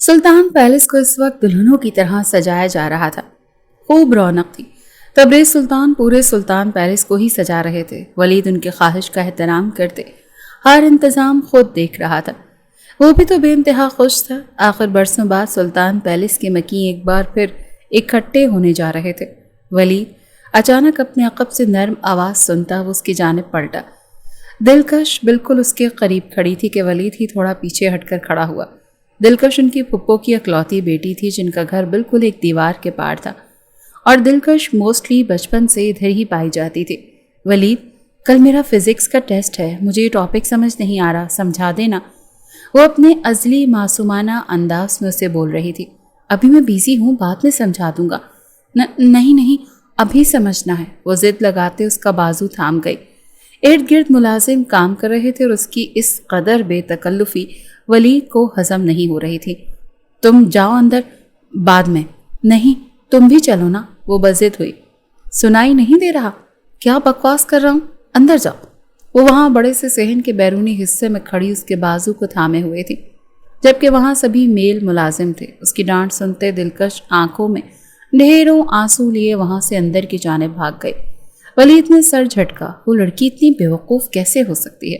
سلطان palace کو اس وقت دلہنوں کی طرح سجایا جا رہا تھا۔ خوب رونق تھی۔ تبریز سلطان پورے سلطان پیلس کو ہی سجا رہے تھے۔ ولید ان کی خواہش کا احترام کرتے ہر انتظام خود دیکھ رہا تھا۔ وہ بھی تو بے انتہا خوش تھا۔ آخر برسوں بعد سلطان پیلس کے مکین ایک بار پھر اکٹھے ہونے جا رہے تھے۔ ولید اچانک اپنے عقب سے نرم آواز سنتا وہ اس کی جانب پلٹا۔ دلکش بالکل اس کے قریب کھڑی تھی کہ ولید ہی تھوڑا پیچھے ہٹ کر کھڑا ہوا۔ دلکش ان کی پھپھو کی اکلوتی بیٹی تھی جن کا گھر بالکل ایک دیوار کے پار تھا، اور دلکش موسٹلی بچپن سے ادھر ہی پائی جاتی تھی۔ ولید، کل میرا فزکس کا ٹیسٹ ہے، مجھے یہ ٹاپک سمجھ نہیں آ رہا، سمجھا دینا۔ وہ اپنے ازلی معصومانہ انداز میں اسے بول رہی تھی۔ ابھی میں بیزی ہوں، بعد میں سمجھا دوں گا۔ نہیں ابھی سمجھنا ہے۔ وہ ضد لگاتے اس کا بازو تھام گئی۔ ارد گرد ملازم کام کر رہے تھے اور اس کی اس قدر بے تکلفی ولید کو ہضم نہیں ہو رہی تھی۔ تم جاؤ اندر، بعد میں۔ نہیں تم بھی چلو نا، وہ بضد ہوئی۔ سنائی نہیں دے رہا؟ کیا بکواس کر رہا ہوں، اندر جاؤ۔ وہ وہاں بڑے سے صحن کے بیرونی حصے میں کھڑی اس کے بازو کو تھامے ہوئے تھی، جبکہ وہاں سبھی میل ملازم تھے۔ اس کی ڈانٹ سنتے دلکش آنکھوں میں ڈھیروں آنسو لیے وہاں سے اندر کی جانب بھاگ گئی۔ ولید نے سر جھٹکا۔ وہ لڑکی اتنی بیوقوف کیسے ہو سکتی ہے؟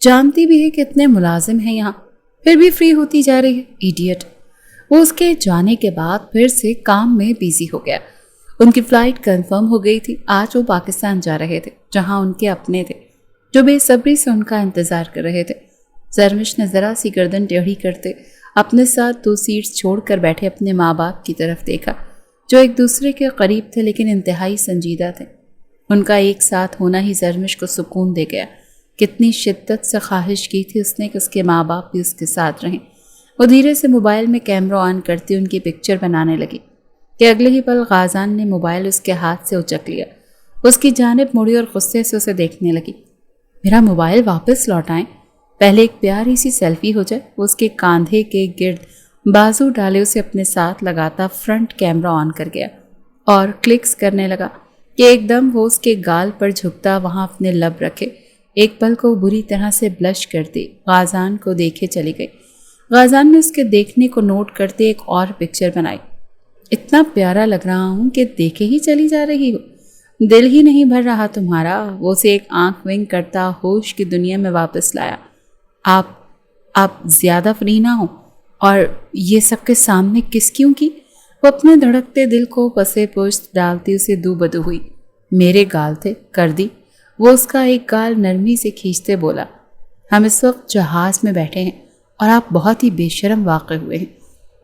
جانتی بھی ہے کہ اتنے ملازم ہیں یہاں، پھر بھی فری ہوتی جا رہی ہے، ایڈیٹ۔ وہ اس کے جانے کے بعد پھر سے کام میں بیزی ہو گیا۔ ان کی فلائٹ کنفرم ہو گئی تھی۔ آج وہ پاکستان جا رہے تھے، جہاں ان کے اپنے تھے جو بے صبری سے ان کا انتظار کر رہے تھے۔ زرمش نے ذرا سی گردن ٹیڑھی کرتے اپنے ساتھ 2 سیٹس چھوڑ کر بیٹھے اپنے ماں باپ کی طرف دیکھا، جو ایک دوسرے کے قریب تھے لیکن انتہائی سنجیدہ تھے۔ ان کا ایک ساتھ ہونا ہی زرمش کو سکون دے گیا۔ کتنی شدت سے خواہش کی تھی اس نے کہ اس کے ماں باپ بھی اس کے ساتھ رہیں۔ وہ دھیرے سے موبائل میں کیمرہ آن کرتی ان کی پکچر بنانے لگی کہ اگلے ہی پل غازان نے موبائل اس کے ہاتھ سے اچک لیا۔ اس کی جانب مڑی اور غصے سے اسے دیکھنے لگی۔ میرا موبائل واپس لوٹائیں، پہلے ایک پیاری سی سیلفی ہو جائے۔ وہ اس کے کاندھے کے گرد بازو ڈالے اسے اپنے ساتھ لگاتا فرنٹ کیمرہ آن کر گیا اور کلکس کرنے لگا کہ ایک دم وہ اس کے گال پر جھکتا وہاں اپنے لب رکھے۔ ایک پل کو بری طرح سے بلش کرتی غازان کو دیکھے چلی گئی۔ غازان نے اس کے دیکھنے کو نوٹ کرتے ایک اور پکچر بنائی۔ اتنا پیارا لگ رہا ہوں کہ دیکھے ہی چلی جا رہی ہو، دل ہی نہیں بھر رہا تمہارا؟ وہ اسے ایک آنکھ ونگ کرتا ہوش کی دنیا میں واپس لایا۔ آپ زیادہ فری نہ ہو، اور یہ سب کے سامنے کس کیوں کی؟ وہ اپنے دھڑکتے دل کو پسے پشت ڈالتی اسے دو بدو ہوئی۔ میرے گال تھے، کر دی۔ وہ اس کا ایک گال نرمی سے کھینچتے بولا۔ ہم اس وقت جہاز میں بیٹھے ہیں اور آپ بہت ہی بے شرم واقع ہوئے ہیں۔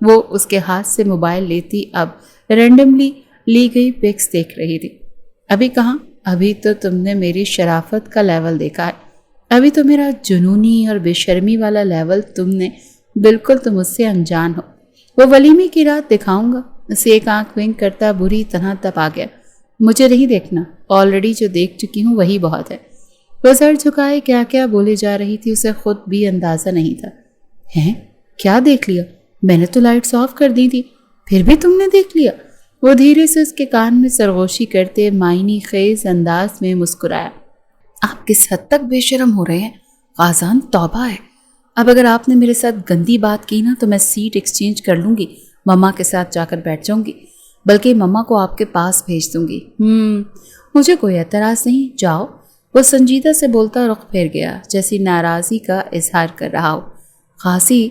وہ اس کے ہاتھ سے موبائل لیتی اب رینڈملی لی گئی پکس دیکھ رہی تھی۔ ابھی کہاں؟ ابھی تو تم نے میری شرافت کا لیول دیکھا ہے، ابھی تو میرا جنونی اور بے شرمی والا لیول بالکل تم اس سے انجان ہو۔ وہ ولیمے کی رات دکھاؤں گا۔ اسے ایک آنکھ ونک کرتا بری طرح تپا گیا۔ مجھے نہیں دیکھنا، آلریڈی جو دیکھ چکی ہوں وہی بہت ہے۔ وہ سر جھکائے کیا کیا بولے جا رہی تھی اسے خود بھی اندازہ نہیں تھا۔ ہیں؟ کیا دیکھ لیا؟ میں نے تو لائٹس آف کر دی تھی، پھر بھی تم نے دیکھ لیا؟ وہ دھیرے سے اس کے کان میں سرگوشی کرتے معنی خیز انداز میں مسکرایا۔ آپ کس حد تک بے شرم ہو رہے ہیں غازان، توبہ ہے۔ اب اگر آپ نے میرے ساتھ گندی بات کی نا تو میں سیٹ ایکسچینج کر لوں گی، مما کے ساتھ جا کر بیٹھ جاؤں گی، بلکہ مما کو آپ کے پاس بھیج دوں گی۔ مجھے کوئی اعتراض نہیں، جاؤ۔ وہ سنجیدہ سے بولتا رخ پھیر گیا، جیسی ناراضی کا اظہار کر رہا ہو۔ خاصی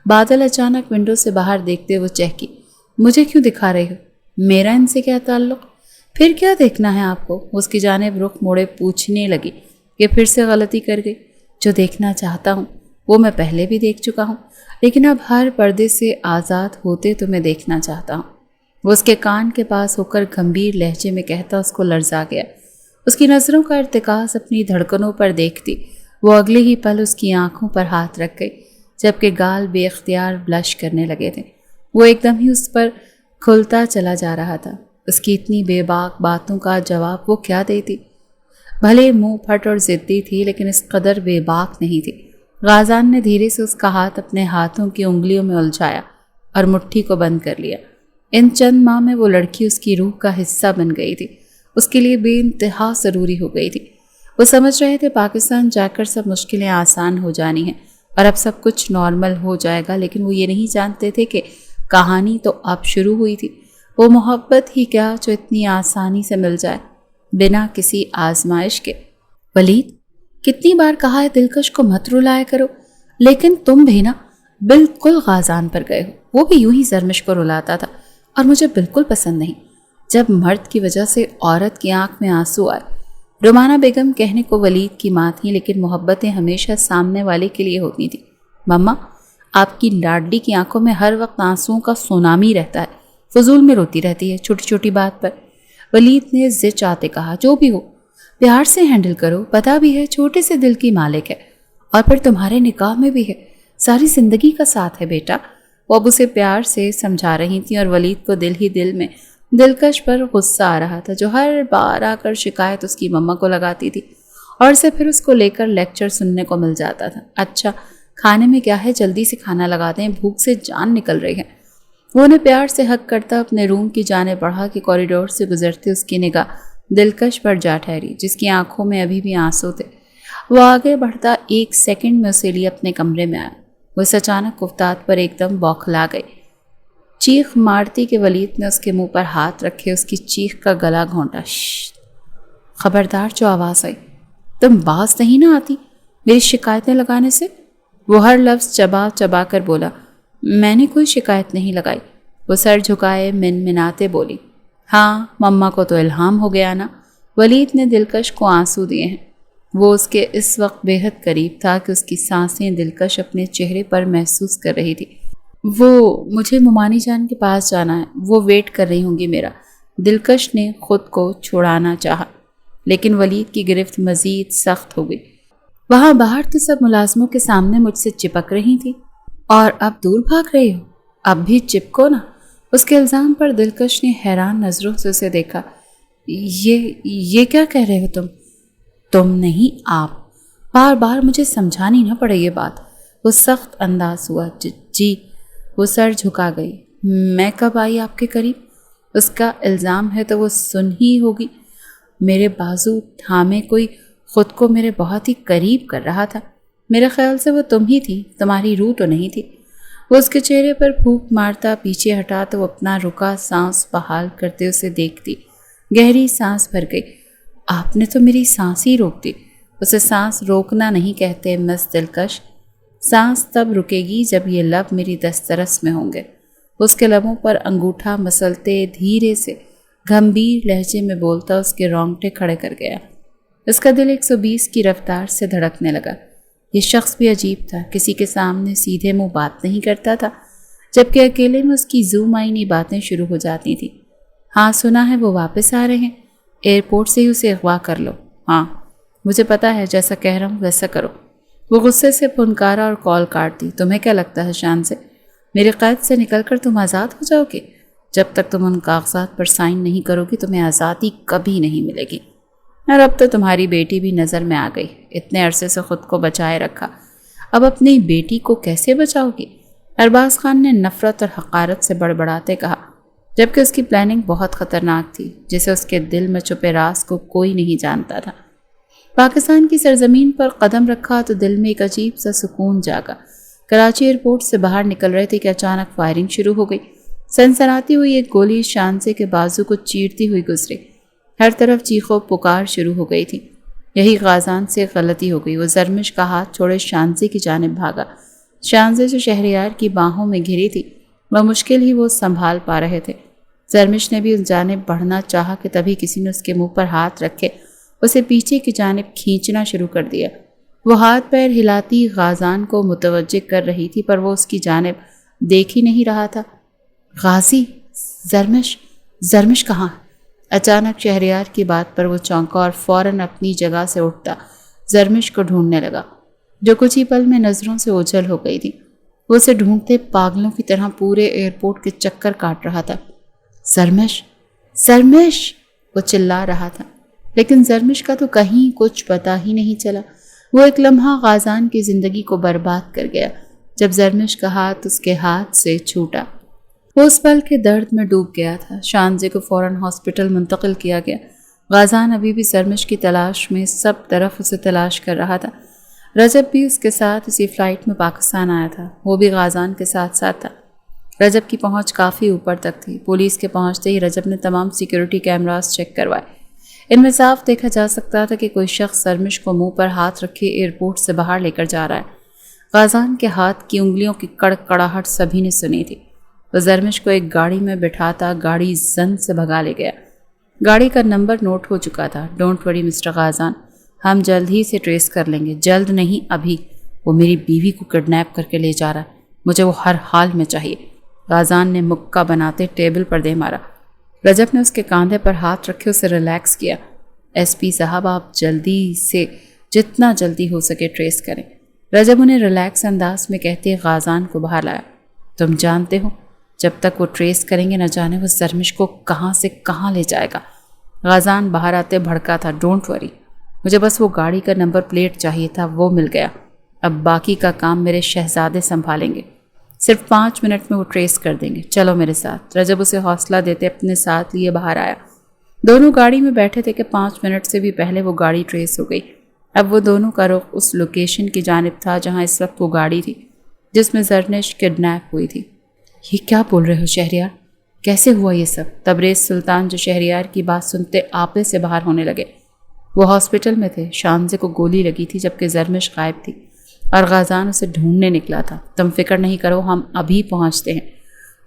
بادل اچانک ونڈو سے باہر دیکھتے وہ چہکی۔ مجھے کیوں دکھا رہے ہو؟ میرا ان سے کیا تعلق؟ پھر کیا دیکھنا ہے آپ کو؟ اس کی جانب رخ موڑے پوچھنے لگی کہ پھر سے غلطی کر گئی۔ جو دیکھنا چاہتا ہوں وہ میں پہلے بھی دیکھ چکا ہوں، لیکن اب ہر پردے سے آزاد ہوتے تو میں دیکھنا چاہتا ہوں۔ وہ اس کے کان کے پاس ہو کر گمبھیر لہجے میں کہتا اس کو لرزا گیا۔ اس کی نظروں کا ارتکاز اپنی دھڑکنوں پر دیکھتی وہ اگلے ہی پل اس کی آنکھوں پر ہاتھ رکھ گئی، جبکہ گال بے اختیار بلش کرنے لگے تھے۔ وہ ایک دم ہی اس پر کھلتا چلا جا رہا تھا۔ اس کی اتنی بے باک باتوں کا جواب وہ کیا دیتی؟ بھلے منہ پھٹ اور ضدی تھی لیکن اس قدر بے باک نہیں تھی۔ غازان نے دھیرے سے اس کا ہاتھ اپنے ہاتھوں کی انگلیوں میں الجھایا اور مٹھی کو بند کر لیا۔ ان چند ماہ میں وہ لڑکی اس کی روح کا حصہ بن گئی تھی، اس کے لیے بے انتہا ضروری ہو گئی تھی۔ وہ سمجھ رہے تھے پاکستان جا کر سب مشکلیں آسان ہو جانی ہیں، اور اب سب کچھ نارمل ہو جائے گا، لیکن وہ یہ نہیں جانتے تھے کہ کہانی تو اب شروع ہوئی تھی۔ وہ محبت ہی کیا جو اتنی آسانی سے مل جائے بنا کسی آزمائش کے۔ ولید، کتنی بار کہا ہے دلکش کو مت رلایا کرو، لیکن تم بھی نا بالکل غازان پر گئے ہو۔ وہ بھی یوں ہی زرمش کو رلاتا تھا اور مجھے بالکل پسند نہیں جب مرد کی وجہ سے عورت کی آنکھ میں آنسو آئے۔ رومانہ بیگم کہنے کو ولید کی ماں تھیں، لیکن محبتیں ہمیشہ سامنے والے کے لیے ہوتی تھیں۔ مما، آپ کی لاڈلی کی آنکھوں میں ہر وقت آنسوؤں کا سونامی رہتا ہے، فضول میں روتی رہتی ہے چھوٹی چھوٹی بات پر۔ ولید نے زچ آتے کہا، جو بھی ہو پیار سے ہینڈل کرو، پتہ بھی ہے چھوٹے سے دل کی مالک ہے، اور پھر تمہارے نکاح میں بھی ہے، ساری زندگی کا ساتھ ہے بیٹا۔ وہ اب اسے پیار سے سمجھا رہی تھیں اور ولید کو دل ہی دل میں دلکش پر غصہ آ رہا تھا، جو ہر بار آ کر شکایت اس کی مما کو لگاتی تھی اور اسے پھر اس کو لے کر لیکچر سننے کو مل جاتا تھا۔ اچھا، کھانے میں کیا ہے، جلدی سے کھانا لگا دیں، بھوک سے جان نکل رہی ہے۔ وہ انہیں پیار سے حق کرتا اپنے روم کی جانب بڑھا کہ کوریڈور سے گزرتے اس کی نگاہ دلکش پر جا ٹھہری، جس کی آنکھوں میں ابھی بھی آنسو تھے۔ وہ آگے بڑھتا 1 سیکنڈ میں اسے لیے اپنے کمرے میں آیا۔ وہ اس اچانک گفتار پر ایک دم بوکھلا گئی، چیخ مارتی کہ ولید نے اس کے منہ پر ہاتھ رکھے اس کی چیخ کا گلا گھونٹا۔ خبردار، جو آواز آئی، تم باز نہیں نہ آتی میری شکایتیں لگانے سے؟ وہ ہر لفظ چبا چبا کر بولا۔ میں نے کوئی شکایت نہیں لگائی، وہ سر جھکائے منمناتے بولی۔ ہاں، مما کو تو الہام ہو گیا نا۔ ولید نے دلکش کو آنسو دیے ہیں۔ وہ اس کے اس وقت بے حد قریب تھا کہ اس کی سانسیں دلکش اپنے چہرے پر محسوس کر رہی تھی۔ مجھے ممانی جان کے پاس جانا ہے، وہ ویٹ کر رہی ہوں گی میرا۔ دلکش نے خود کو چھڑانا چاہا، لیکن ولید کی گرفت مزید سخت ہو گئی۔ وہاں باہر تو سب ملازموں کے سامنے مجھ سے چپک رہی تھی، اور اب دور بھاگ رہی ہو؟ اب بھی چپکو نا۔ اس کے الزام پر دلکش نے حیران نظروں سے اسے دیکھا۔ یہ کیا کہہ رہے ہو تم نہیں، آپ بار بار مجھے سمجھانی نہ پڑے یہ بات۔ وہ سخت انداز ہوا۔ جی۔ وہ سر جھکا گئی۔ میں کب آئی آپ کے قریب؟ اس کا الزام ہے تو وہ سن ہی ہوگی۔ میرے بازو تھامے کوئی خود کو میرے بہت ہی قریب کر رہا تھا۔ میرے خیال سے وہ تم ہی تھی، تمہاری روح تو نہیں تھی۔ وہ اس کے چہرے پر پھونک مارتا پیچھے ہٹا تو وہ اپنا رکا سانس بحال کرتے اسے دیکھتی۔ گہری سانس بھر گئی۔ آپ نے تو میری سانس ہی روک دی۔ اسے سانس روکنا نہیں کہتے مس دلکش، سانس تب رکے گی جب یہ لب میری دسترس میں ہوں گے۔ اس کے لبوں پر انگوٹھا مسلتے دھیرے سے گمبھیر لہجے میں بولتا اس کے رونگٹے کھڑے کر گیا۔ اس کا دل 120 کی رفتار سے دھڑکنے لگا۔ یہ شخص بھی عجیب تھا، کسی کے سامنے سیدھے منہ بات نہیں کرتا تھا، جبکہ اکیلے میں اس کی زوم آئینی باتیں شروع ہو جاتی تھیں۔ ہاں، سنا ہے وہ واپس آ رہے ہیں، ایئرپورٹ سے ہی اسے اغوا کر لو۔ ہاں، مجھے پتا ہے، جیسا کہہ رہا ہوں ویسا کرو۔ وہ غصے سے پھنکارا اور کال کاٹ دی۔ تمہیں کیا لگتا ہے شان سے میرے قید سے نکل کر تم آزاد ہو جاؤ گے؟ جب تک تم ان کاغذات پر سائن نہیں کرو گی تمہیں آزادی کبھی نہیں ملے گی۔ اور اب تو تمہاری بیٹی بھی نظر میں آ گئی۔ اتنے عرصے سے خود کو بچائے رکھا، اب اپنی بیٹی کو کیسے بچاؤ گی؟ ارباز خان نے نفرت اور حقارت سے بڑبڑاتے کہا، جبکہ اس کی پلاننگ بہت خطرناک تھی، جسے اس کے دل میں چھپے راز کو کوئی نہیں جانتا تھا۔ پاکستان کی سرزمین پر قدم رکھا تو دل میں ایک عجیب سا سکون جاگا۔ کراچی ایئرپورٹ سے باہر نکل رہے تھے کہ اچانک فائرنگ شروع ہو گئی۔ سنسناتی ہوئی ایک گولی شانزے کے بازو کو چیرتی ہوئی گزری۔ ہر طرف چیخو پکار شروع ہو گئی تھی۔ یہی غازان سے غلطی ہو گئی۔ وہ زرمش کا ہاتھ چھوڑے شانزے کی جانب بھاگا۔ شانزے جو شہریار کی باہوں میں گھری تھی، بمشکل ہی وہ سنبھال پا رہے تھے۔ زرمش نے بھی اس جانب بڑھنا چاہا کہ تبھی کسی نے اس کے منہ پر ہاتھ رکھے اسے پیچھے کی جانب کھینچنا شروع کر دیا۔ وہ ہاتھ پیر ہلاتی غازان کو متوجہ کر رہی تھی، پر وہ اس کی جانب دیکھ ہی نہیں رہا تھا۔ غازی، زرمش کہاں؟ اچانک شہریار کی بات پر وہ چونکا اور فوراً اپنی جگہ سے اٹھتا زرمش کو ڈھونڈنے لگا، جو کچھ ہی پل میں نظروں سے اوجھل ہو گئی تھی۔ وہ اسے ڈھونڈتے پاگلوں کی طرح پورے ایئرپورٹ کے چکر کاٹ رہا تھا۔ زرمش! وہ چلا رہا تھا، لیکن زرمش کا تو کہیں کچھ پتا ہی نہیں چلا۔ وہ ایک لمحہ غازان کی زندگی کو برباد کر گیا جب زرمش کا ہاتھ اس کے ہاتھ سے چھوٹا۔ وہ اس پل کے درد میں ڈوب گیا تھا۔ شانزے کو فوراً ہاسپٹل منتقل کیا گیا۔ غازان ابھی بھی زرمش کی تلاش میں سب طرف اسے تلاش کر رہا تھا۔ رجب بھی اس کے ساتھ اسی فلائٹ میں پاکستان آیا تھا، وہ بھی غازان کے ساتھ ساتھ تھا۔ رجب کی پہنچ کافی اوپر تک تھی۔ پولیس کے پہنچتے ہی رجب نے تمام سیکیورٹی کیمراز چیک کروائے۔ ان میں صاف دیکھا جا سکتا تھا کہ کوئی شخص سرمش کو منہ پر ہاتھ رکھے ایئرپورٹ سے باہر لے کر جا رہا ہے۔ غازان کے ہاتھ کی انگلیوں کی کڑکڑاہٹ سبھی نے سنی تھی۔ وہ زرمش کو ایک گاڑی میں بٹھاتا گاڑی زن سے بھگا لے گیا۔ گاڑی کا نمبر نوٹ ہو چکا تھا۔ ڈونٹ وری مسٹر غازان، ہم جلد ہی سے ٹریس کر لیں گے، جلد نہیں ابھی۔ وہ میری بیوی کو کڈنیپ کر کے لے جا رہا ہے، مجھے وہ ہر حال میں چاہیے۔ غازان نے مکہ بناتے ٹیبل پر دے مارا۔ رجب نے اس کے کاندھے پر ہاتھ رکھے اسے ریلیکس کیا۔ ایس پی صاحب، آپ جلدی سے جتنا جلدی ہو سکے ٹریس کریں۔ رجب انہیں ریلیکس انداز میں کہتے غازان کو باہر لایا۔ تم جانتے ہو جب تک وہ ٹریس کریں گے نہ جانے وہ زرمش کو کہاں سے کہاں لے جائے گا۔ غازان باہر آتے بھڑکا تھا، ڈونٹ وری، مجھے بس وہ گاڑی کا نمبر پلیٹ چاہیے تھا، وہ مل گیا۔ اب باقی کا کام میرے شہزادے سنبھالیں گے، صرف 5 منٹ میں وہ ٹریس کر دیں گے، چلو میرے ساتھ۔ رجب اسے حوصلہ دیتے اپنے ساتھ لیے باہر آیا۔ دونوں گاڑی میں بیٹھے تھے کہ 5 منٹ سے بھی پہلے وہ گاڑی ٹریس ہو گئی۔ اب وہ دونوں کا رخ اس لوکیشن کی جانب تھا جہاں اس وقت وہ گاڑی تھی جس میں زرنش کڈنیپ ہوئی تھی۔ یہ کیا بول رہے ہو شہریار؟ کیسے ہوا یہ سب؟ تبریز سلطان جو شہریار کی بات سنتے آپے سے باہر ہونے لگے۔ وہ ہاسپٹل میں تھے، شانزے کو گولی لگی تھی جبکہ زرمش غائب تھی اور غازان اسے ڈھونڈنے نکلا تھا۔ تم فکر نہیں کرو، ہم ابھی پہنچتے ہیں۔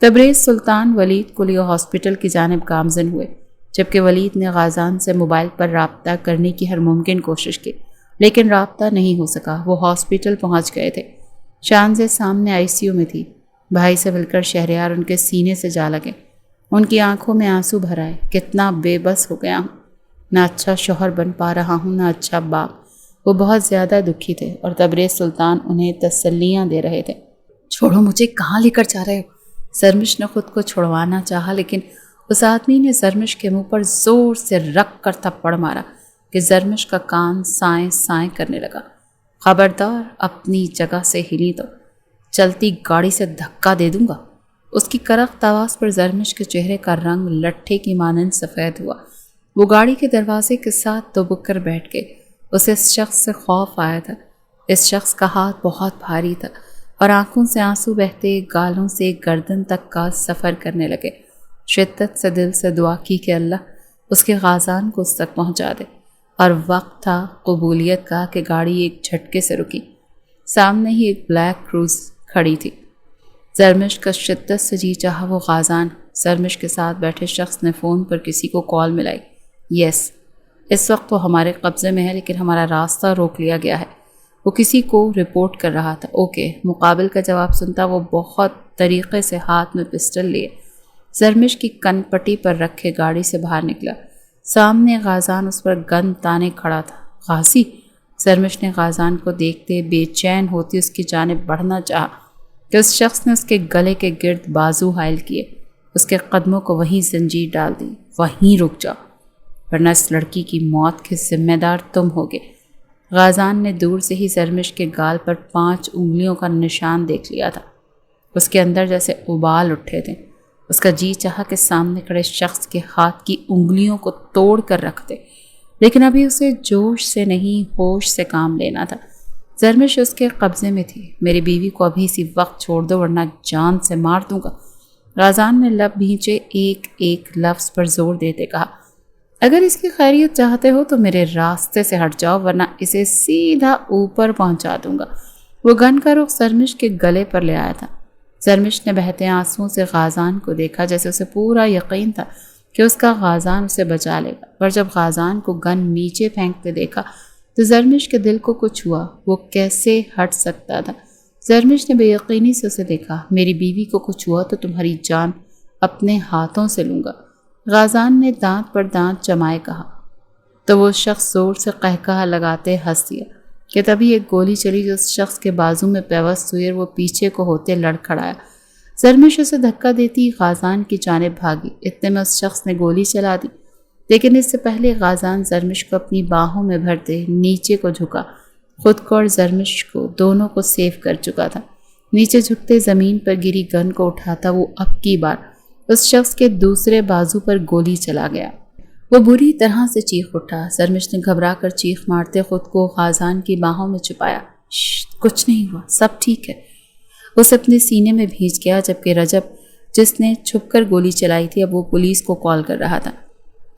تبریز سلطان ولید کو لیے ہاسپٹل کی جانب گامزن ہوئے جبکہ ولید نے غازان سے موبائل پر رابطہ کرنے کی ہر ممکن کوشش کی لیکن رابطہ نہیں ہو سکا۔ وہ ہاسپٹل پہنچ گئے تھے۔ شانزے سامنے آئی سی یو میں تھی۔ بھائی سے مل کر شہریار ان کے سینے سے جا لگے۔ ان کی آنکھوں میں آنسو بھر آئے۔ کتنا بے بس ہو گیا ہوں، نہ اچھا شوہر بن پا رہا ہوں نہ اچھا باپ۔ وہ بہت زیادہ دکھی تھے اور تبریز سلطان انہیں تسلیاں دے رہے تھے۔ چھوڑو مجھے، کہاں لے کر جا رہے ہو؟ زرمش نے خود کو چھڑوانا چاہا لیکن اس آدمی نے زرمش کے منہ پر زور سے رکھ کر تھپڑ مارا کہ زرمش کا کان سائیں سائیں کرنے لگا۔ خبردار، اپنی جگہ سے ہلی تو چلتی گاڑی سے دھکا دے دوں گا۔ اس کی کرخت آواز پر زرمش کے چہرے کا رنگ لٹھے کی مانند سفید ہوا۔ وہ گاڑی کے دروازے کے ساتھ دبک کر بیٹھ گئے۔ اسے اس شخص سے خوف آیا تھا۔ اس شخص کا ہاتھ بہت بھاری تھا اور آنکھوں سے آنسو بہتے گالوں سے گردن تک کا سفر کرنے لگے۔ شدت سے دل سے دعا کی کہ اللہ اس کے غازان کو اس تک پہنچا دے، اور وقت تھا قبولیت کا کہ گاڑی ایک جھٹکے سے رکی۔ سامنے ہی ایک بلیک کروز کھڑی تھی۔ زرمش کا شدت سے جی چاہا وہ غازان۔ زرمش کے ساتھ بیٹھے شخص نے فون پر کسی کو کال ملائی۔ یس، اس وقت وہ ہمارے قبضے میں ہے لیکن ہمارا راستہ روک لیا گیا ہے۔ وہ کسی کو رپورٹ کر رہا تھا۔ اوکے، مقابل کا جواب سنتا وہ بہت طریقے سے ہاتھ میں پسٹل لیے زرمش کی کن پٹی پر رکھے گاڑی سے باہر نکلا۔ سامنے غازان اس پر گن تانے کھڑا تھا۔ غازی؟ زرمش نے غازان کو دیکھتے بے چین ہوتی اس کی جانب بڑھنا چاہا کہ اس شخص نے اس کے گلے کے گرد بازو حائل کیے، اس کے قدموں کو وہیں زنجیر ڈال دی۔ وہیں رک جا ورنہ اس لڑکی کی موت کے ذمہ دار تم ہوگے۔ غازان نے دور سے ہی زرمش کے گال پر 5 انگلیوں کا نشان دیکھ لیا تھا۔ اس کے اندر جیسے ابال اٹھے تھے۔ اس کا جی چاہا کہ سامنے کھڑے شخص کے ہاتھ کی انگلیوں کو توڑ کر رکھ دے، لیکن ابھی اسے جوش سے نہیں ہوش سے کام لینا تھا۔ زرمش اس کے قبضے میں تھی۔ میری بیوی کو ابھی اسی وقت چھوڑ دو ورنہ جان سے مار دوں گا۔ غازان نے لب بھینچے ایک ایک لفظ پر زور دیتے کہا، اگر اس کی خیریت چاہتے ہو تو میرے راستے سے ہٹ جاؤ ورنہ اسے سیدھا اوپر پہنچا دوں گا۔ وہ گن کا رخ زرمش کے گلے پر لے آیا تھا۔ زرمش نے بہتے آنسوؤں سے غازان کو دیکھا جیسے اسے پورا یقین تھا کہ اس کا غازان اسے بچا لے گا، پر جب غازان کو گن نیچے پھینکتے دیکھا تو زرمش کے دل کو کچھ ہوا۔ وہ کیسے ہٹ سکتا تھا؟ زرمش نے بے یقینی سے اسے دیکھا۔ میری بیوی کو کچھ ہوا تو تمہاری جان اپنے ہاتھوں سے لوں گا۔ غازان نے دانت پر دانت جمائے کہا تو وہ شخص زور سے قہقہہ لگاتے ہنس دیا کہ تبھی ایک گولی چلی جو اس شخص کے بازو میں پیوست ہوئی اور وہ پیچھے کو ہوتے لڑ کھڑایا۔ زرمش اسے دھکا دیتی غازان کی جانب بھاگی۔ اتنے میں اس شخص نے گولی چلا دی لیکن اس سے پہلے غازان زرمش کو اپنی باہوں میں بھرتے نیچے کو جھکا۔ خود کو اور زرمش کو دونوں کو سیو کر چکا تھا۔ نیچے جھکتے زمین پر گری گن کو اٹھاتا وہ اب کی بار اس شخص کے دوسرے بازو پر گولی چلا گیا۔ وہ بری طرح سے چیخ اٹھا۔ زرمش نے گھبرا کر چیخ مارتے خود کو غازان کی باہوں میں چھپایا۔ کچھ نہیں ہوا، سب ٹھیک ہے۔ اس اپنے سینے میں بھیج گیا، جبکہ رجب جس نے چھپ کر گولی چلائی تھی اب وہ پولیس کو کال کر رہا تھا۔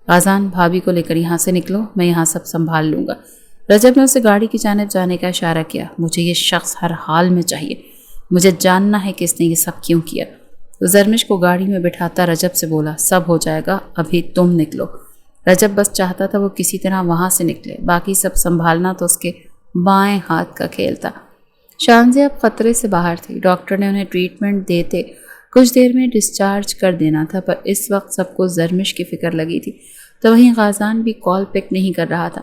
غازان بھابھی کو لے کر یہاں سے نکلو، میں یہاں سب سنبھال لوں گا۔ رجب نے اسے گاڑی کی جانب جانے کا اشارہ کیا۔ مجھے یہ شخص ہر حال میں چاہیے، مجھے جاننا ہے کہ اس نے یہ سب کیوں کیا۔ تو زرمش کو گاڑی میں بٹھاتا رجب سے بولا، سب ہو جائے گا، ابھی تم نکلو۔ رجب بس چاہتا تھا وہ کسی طرح وہاں سے نکلے، باقی سب سنبھالنا تو اس کے بائیں ہاتھ کا کھیل تھا۔ شانزی اب خطرے سے باہر تھی، ڈاکٹر نے انہیں ٹریٹمنٹ دیتے کچھ دیر میں ڈسچارج کر دینا تھا، پر اس وقت سب کو زرمش کی فکر لگی تھی، تو وہیں غازان بھی کال پک نہیں کر رہا تھا۔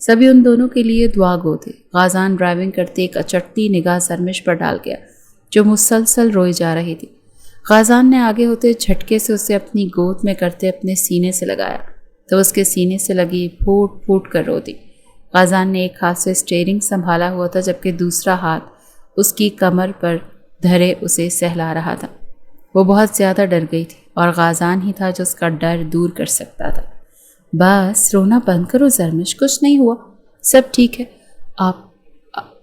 سبھی ان دونوں کے لیے دعا گو تھے۔ غازان ڈرائیونگ کرتے ایک اچٹتی نگاہ زرمش پر ڈال گیا جو مسلسل روئی جا رہی تھی۔ غازان نے آگے ہوتے جھٹکے سے اسے اپنی گود میں کرتے اپنے سینے سے لگایا تو اس کے سینے سے لگی پھوٹ پھوٹ کر روتی۔ غازان نے ایک ہاتھ سے اسٹیئرنگ سنبھالا ہوا تھا، جبکہ دوسرا ہاتھ اس کی کمر پر دھرے اسے سہلا رہا تھا۔ وہ بہت زیادہ ڈر گئی تھی اور غازان ہی تھا جو اس کا ڈر دور کر سکتا تھا۔ بس رونا بند کرو زرمش، کچھ نہیں ہوا، سب ٹھیک ہے۔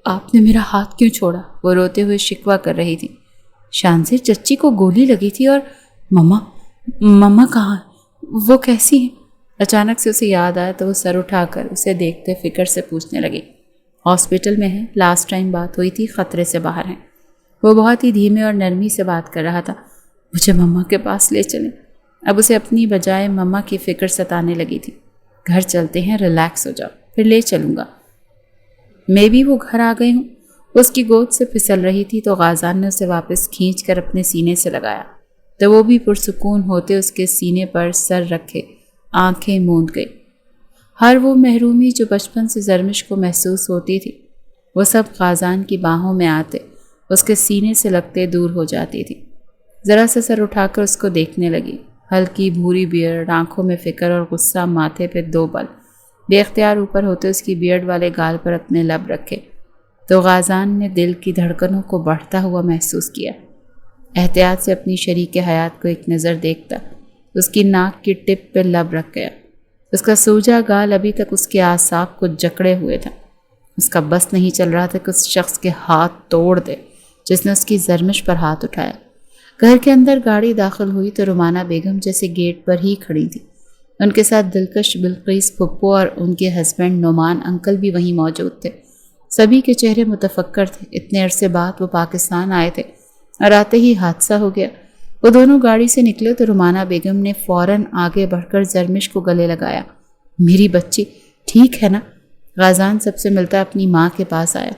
آپ نے میرا ہاتھ کیوں چھوڑا؟ وہ روتے ہوئے شکوہ کر رہی تھی۔ شانزی چچی کو گولی لگی تھی اور مما کہاں؟ وہ کیسی ہیں؟ اچانک سے اسے یاد آیا تو وہ سر اٹھا کر اسے دیکھتے فکر سے پوچھنے لگی۔ ہاسپٹل میں ہیں، لاسٹ ٹائم بات ہوئی تھی، خطرے سے باہر ہیں۔ وہ بہت ہی دھیمے اور نرمی سے بات کر رہا تھا۔ مجھے مما کے پاس لے چلیں۔ اب اسے اپنی بجائے مما کی فکر ستانے لگی تھی۔ گھر چلتے ہیں، ریلیکس ہو جاؤ، پھر لے چلوں گا۔ میں بھی وہ گھر آ گئی ہوں۔ اس کی گود سے پھسل رہی تھی تو غازان نے اسے واپس کھینچ کر اپنے سینے سے لگایا تو وہ بھی پرسکون ہوتے اس کے سینے پر سر رکھے آنکھیں موند گئی۔ ہر وہ محرومی جو بچپن سے زرمش کو محسوس ہوتی تھی وہ سب غازان کی باہوں میں آتے اس کے سینے سے لگتے دور ہو جاتی تھی۔ ذرا سا سر اٹھا کر اس کو دیکھنے لگی۔ ہلکی بھوری بیئرڈ، آنکھوں میں فکر اور غصہ، ماتھے پہ دو بل۔ بے اختیار اوپر ہوتے اس کی بیئرڈ والے گال پر اپنے لب رکھے تو غازان نے دل کی دھڑکنوں کو بڑھتا ہوا محسوس کیا۔ احتیاط سے اپنی شریک حیات کو ایک نظر دیکھتا اس کی ناک کی ٹپ پہ لب رکھ گیا۔ اس کا سوجا گال ابھی تک اس کے اعصاب کو جکڑے ہوئے تھا۔ اس کا بس نہیں چل رہا تھا کہ اس شخص کے ہاتھ توڑ دے جس نے اس کی زرمش پر ہاتھ اٹھایا۔ گھر کے اندر گاڑی داخل ہوئی تو رومانہ بیگم جیسے گیٹ پر ہی کھڑی تھی۔ ان کے ساتھ دلکش بلقیس پھپھو اور ان کے ہسبینڈ نعمان انکل بھی وہیں موجود تھے۔ سبھی کے چہرے متفکر تھے۔ اتنے عرصے بعد وہ پاکستان آئے تھے اور آتے ہی حادثہ ہو گیا۔ وہ دونوں گاڑی سے نکلے تو رومانہ بیگم نے فوراً آگے بڑھ کر زرمش کو گلے لگایا۔ میری بچی ٹھیک ہے نا؟ غازان سب سے ملتا اپنی ماں کے پاس آیا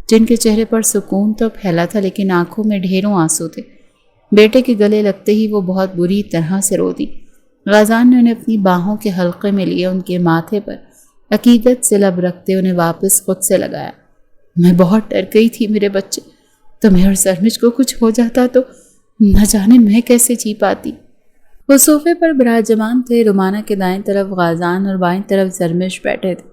جن کے چہرے پر سکون تو پھیلا تھا لیکن آنکھوں میں ڈھیروں آنسو تھے۔ بیٹے کے گلے لگتے ہی وہ بہت بری طرح سے رو دی۔ غازان نے انہیں اپنی باہوں کے حلقے میں لیے، ان کے ماتھے پر عقیدت سے لب رکھتے انہیں واپس خود سے لگایا۔ میں بہت ڈر گئی تھی میرے بچے، تمہیں اور زرمش کو کچھ ہو جاتا تو نہ جانے میں کیسے جی پاتی۔ وہ صوفے پر براجمان تھے۔ رومانہ کے دائیں طرف غازان اور بائیں طرف زرمش بیٹھے تھے۔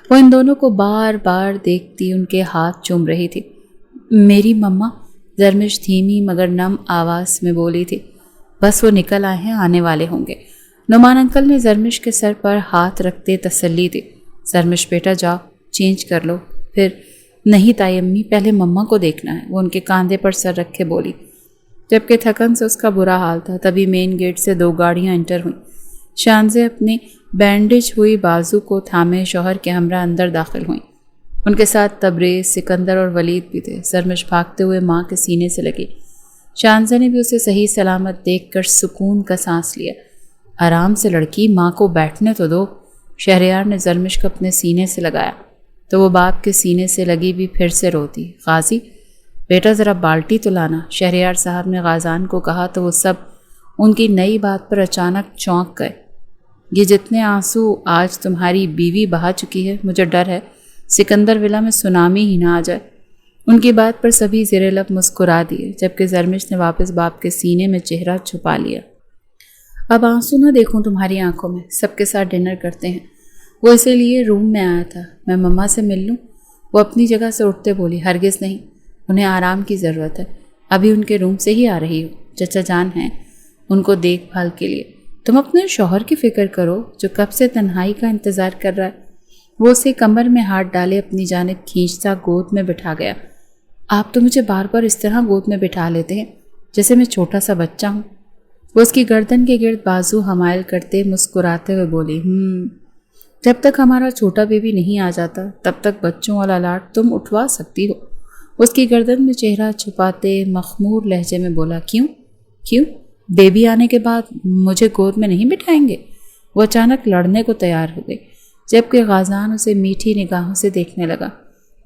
وہ ان دونوں کو بار بار دیکھتی ان کے ہاتھ چوم رہی تھی۔ میری مما، زرمش دھیمی مگر نم آواز میں بولی تھی۔ بس وہ نکل آئے ہیں، آنے والے ہوں گے۔ نعمان انکل نے زرمش کے سر پر ہاتھ رکھتے تسلی دی۔ زرمش بیٹا جاؤ، چینج کر لو۔ پھر نہیں تائی امی، پہلے مما کو دیکھنا ہے، وہ ان کے کاندھے پر سر رکھے بولی، جبکہ تھکن سے اس کا برا حال تھا۔ تبھی مین گیٹ سے دو گاڑیاں انٹر ہوئیں۔ شانزیں اپنے بینڈیج ہوئی بازو کو تھامے شوہر کے ہمراہ اندر داخل ہوئیں۔ ان کے ساتھ تبریز، سکندر اور ولید بھی تھے۔ زرمش بھاگتے ہوئے ماں کے سینے سے لگی۔ شانزہ نے بھی اسے صحیح سلامت دیکھ کر سکون کا سانس لیا۔ آرام سے لڑکی، ماں کو بیٹھنے تو دو۔ شہریار نے زرمش کو اپنے سینے سے لگایا تو وہ باپ کے سینے سے لگی بھی پھر سے روتی۔ غازی بیٹا ذرا بالٹی تو لانا، شہریار صاحب نے غازان کو کہا تو وہ سب ان کی نئی بات پر اچانک چونک گئے۔ یہ جتنے آنسو آج تمہاری بیوی بہا چکی ہے، مجھے ڈر ہے سکندر ولا میں سونامی ہی نہ آ جائے۔ ان کی بات پر سبھی زیر لب مسکرا دیے، جبکہ زرمش نے واپس باپ کے سینے میں چہرہ چھپا لیا۔ اب آنسو نہ دیکھوں تمہاری آنکھوں میں، سب کے ساتھ ڈنر کرتے ہیں۔ وہ اسی لیے روم میں آیا تھا، میں مما سے مل لوں؟ وہ اپنی جگہ سے اٹھتے بولی، ہرگز نہیں، انہیں آرام کی ضرورت ہے، ابھی ان کے روم سے ہی آ رہی ہوں، چچا جان ہیں ان کو دیکھ بھال کے لیے، تم اپنے شوہر کی فکر کرو جو کب سے تنہائی کا انتظار کر رہا ہے۔ وہ اسے کمر میں ہاتھ ڈالے اپنی جانب کھینچتا گود میں بٹھا گیا۔ آپ تو مجھے بار بار اس طرح گود میں بٹھا لیتے ہیں جیسے میں چھوٹا سا بچہ ہوں۔ وہ اس کی گردن کے گرد بازو حمائل کرتے مسکراتے ہوئے بولی، جب تک ہمارا چھوٹا بیبی نہیں آ جاتا تب تک بچوں والا لاٹ تم اٹھوا سکتی ہو۔ اس کی گردن میں چہرہ چھپاتے مخمور لہجے میں بولا، کیوں بیبی آنے کے بعد مجھے گود میں نہیں بٹھائیں گے؟ وہ اچانک لڑنے کو تیار ہو گئی، جبکہ غازان اسے میٹھی نگاہوں سے دیکھنے لگا۔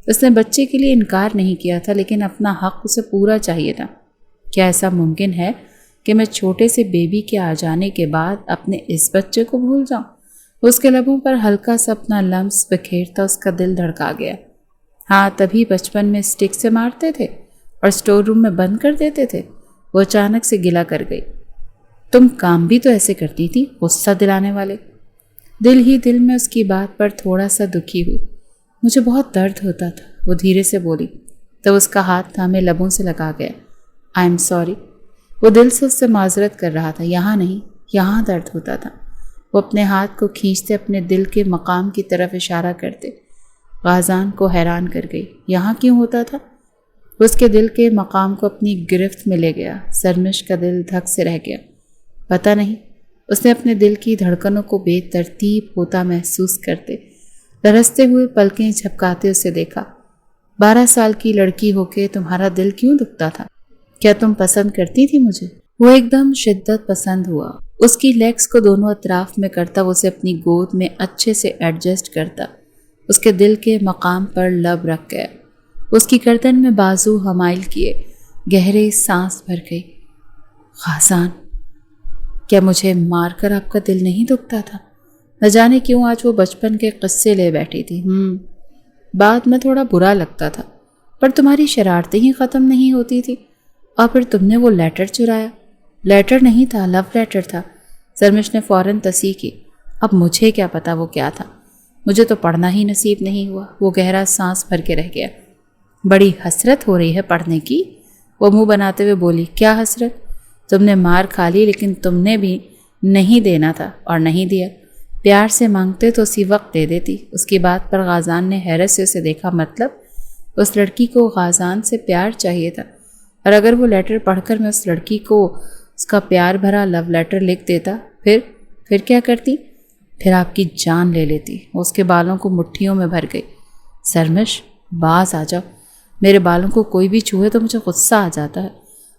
اس نے بچے کے لیے انکار نہیں کیا تھا، لیکن اپنا حق اسے پورا چاہیے تھا۔ کیا ایسا ممکن ہے کہ میں چھوٹے سے بیبی کے آ جانے کے بعد اپنے اس بچے کو بھول جاؤں؟ اس کے لبوں پر ہلکا سا اپنا لمس بکھیرتا اس کا دل دھڑکا گیا۔ ہاں، تبھی بچپن میں اسٹک سے مارتے تھے اور اسٹور روم میں بند کر دیتے تھے۔ وہ اچانک سے گلا کر گئی، تم کام بھی تو ایسے کرتی تھی، غصہ دلانے والے۔ دل ہی دل میں اس کی بات پر تھوڑا سا دکھی ہوئی۔ مجھے بہت درد ہوتا تھا، وہ دھیرے سے بولی، تو اس کا ہاتھ تھامے لبوں سے لگا گیا۔ I am sorry. وہ دل سے اس سے معذرت کر رہا تھا، یہاں نہیں، یہاں درد ہوتا تھا۔ وہ اپنے ہاتھ کو کھینچتے اپنے دل کے مقام کی طرف اشارہ کرتے۔ غازان کو حیران کر گئی، یہاں کیوں ہوتا تھا؟ وہ اس کے دل کے مقام کو اپنی گرفت میں لے گیا۔ سرمش کا دل دھک سے رہ گیا۔ پتہ نہیں، اس نے اپنے دل کی دھڑکنوں کو بے ترتیب ہوتا محسوس کرتے لرزتے ہوئے پلکیں جھپکاتے اسے دیکھا۔ 12 سال کی لڑکی ہو کے تمہارا دل کیوں دکھتا تھا؟ کیا تم پسند کرتی تھی مجھے؟ وہ ایک دم شدت پسند ہوا۔ اس کی لیگز کو دونوں اطراف میں کرتا وہ اسے اپنی گود میں اچھے سے ایڈجسٹ کرتا، اس کے دل کے مقام پر لب رکھ گیا۔ اس کی گردن میں بازو حمائل کیے، گہرے سانس بھر گئی۔ غازان، کیا مجھے مار کر آپ کا دل نہیں دکھتا تھا؟ نہ جانے کیوں آج وہ بچپن کے قصے لے بیٹھی تھی۔ بعد میں تھوڑا برا لگتا تھا، پر تمہاری شرارتیں ہی ختم نہیں ہوتی تھی۔ اور پھر تم نے وہ لیٹر چرایا۔ لیٹر نہیں تھا، لو لیٹر تھا۔ سرمش نے فوراً تصحیح کی۔ اب مجھے کیا پتا وہ کیا تھا، مجھے تو پڑھنا ہی نصیب نہیں ہوا۔ وہ گہرا سانس بھر کے رہ گیا۔ بڑی حسرت ہو رہی ہے پڑھنے کی، وہ منہ بناتے ہوئے بولی۔ کیا حسرت؟ تم نے مار کھا لی، لیکن تم نے بھی نہیں دینا تھا اور نہیں دیا۔ پیار سے مانگتے تو اسی وقت دے دیتی۔ اس کی بات پر غازان نے حیرت سے اسے دیکھا۔ مطلب اس لڑکی کو غازان سے پیار چاہیے تھا، اور اگر وہ لیٹر پڑھ کر میں اس لڑکی کو اس کا پیار بھرا لو لیٹر لکھ دیتا، پھر کیا کرتی؟ پھر آپ کی جان لے لیتی۔ اس کے بالوں کو مٹھیوں میں بھر گئی۔ سرمش، باز آ جاؤ، میرے بالوں کو کوئی بھی چھوئے تو مجھے غصہ آ جاتا ہے۔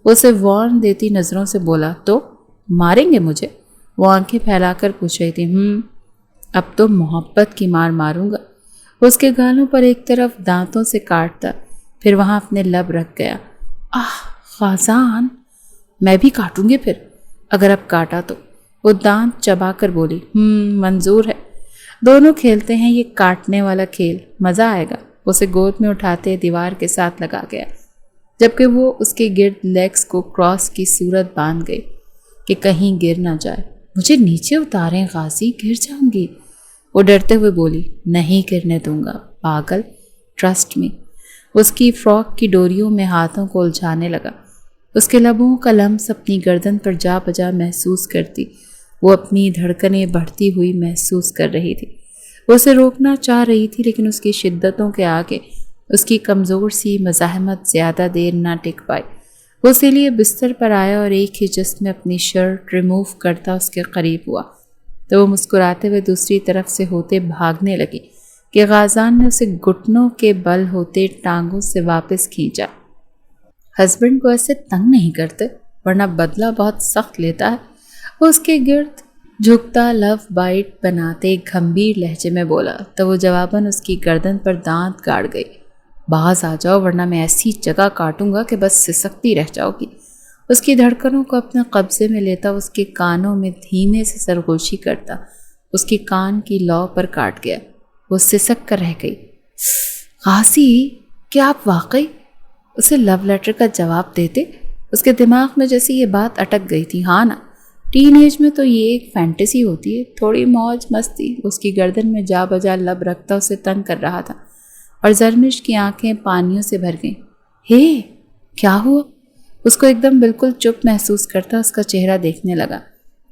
وہ اسے وارن دیتی نظروں سے بولا، تو ماریں گے مجھے؟ وہ آنکھیں پھیلا کر پوچھ رہی تھی۔ اب تو محبت کی مار ماروں گا۔ وہ اس کے گالوں پر ایک طرف دانتوں سے کاٹتا، پھر وہاں اپنے لب رکھ گیا۔ غازان، میں بھی کاٹوں گی پھر، اگر اب کاٹا تو۔ وہ دانت چبا کر بولی، منظور ہے، دونوں کھیلتے ہیں یہ کاٹنے والا کھیل، مزہ آئے گا۔ اسے گود میں اٹھاتے دیوار کے ساتھ لگا گیا، جبکہ وہ اس کے گرد لیگز کو کراس کی صورت باندھ گئی کہ کہیں گر نہ جائے۔ مجھے نیچے اتاریں غازی، گر جاؤں گی۔ وہ ڈرتے ہوئے بولی، نہیں گرنے دوں گا پاگل، ٹرسٹ می۔ اس کی فراک کی ڈوریوں میں ہاتھوں کو الجھانے لگا۔ اس کے لبوں کا لمس اپنی گردن پر جا بجا محسوس کرتی وہ اپنی دھڑکنیں بڑھتی ہوئی محسوس کر رہی تھی۔ وہ اسے روکنا چاہ رہی تھی، لیکن اس کی شدتوں کے آگے اس کی کمزور سی مزاحمت زیادہ دیر نہ ٹک پائی۔ وہ اسی لیے بستر پر آیا اور ایک ہی جسم میں اپنی شرٹ ریموو کرتا اس کے قریب ہوا، تو وہ مسکراتے ہوئے دوسری طرف سے ہوتے بھاگنے لگی کہ غازان نے اسے گھٹنوں کے بل ہوتے ٹانگوں سے واپس کھینچا۔ ہسبینڈ کو ایسے تنگ نہیں کرتے، ورنہ بدلہ بہت سخت لیتا ہے۔ وہ اس کے گرد جھکتا لو بائٹ بناتے گھمبیر لہجے میں بولا، تو وہ جواباً اس کی گردن پر دانت گاڑ گئی۔ باز آ جاؤ، ورنہ میں ایسی جگہ کاٹوں گا کہ بس سسکتی رہ جاؤ گی۔ اس کی دھڑکنوں کو اپنے قبضے میں لیتا اس کے کانوں میں دھیمے سے سرگوشی کرتا اس کی کان کی لو پر کاٹ گیا۔ وہ سسک کر رہ گئی۔ غازی، کیا آپ واقعی اسے لو لیٹر کا جواب دیتے؟ اس کے دماغ میں جیسے یہ بات اٹک گئی تھی۔ ہاں نا، ٹین ایج میں تو یہ ایک فینٹیسی ہوتی ہے، تھوڑی موج مستی۔ اس کی گردن میں جا بجا لب رکھتا اسے تنگ کر رہا تھا، اور زرمش کی آنکھیں پانیوں سے بھر گئیں۔ ہے، کیا ہوا؟ اس کو ایک دم بالکل چپ محسوس کرتا اس کا چہرہ دیکھنے لگا۔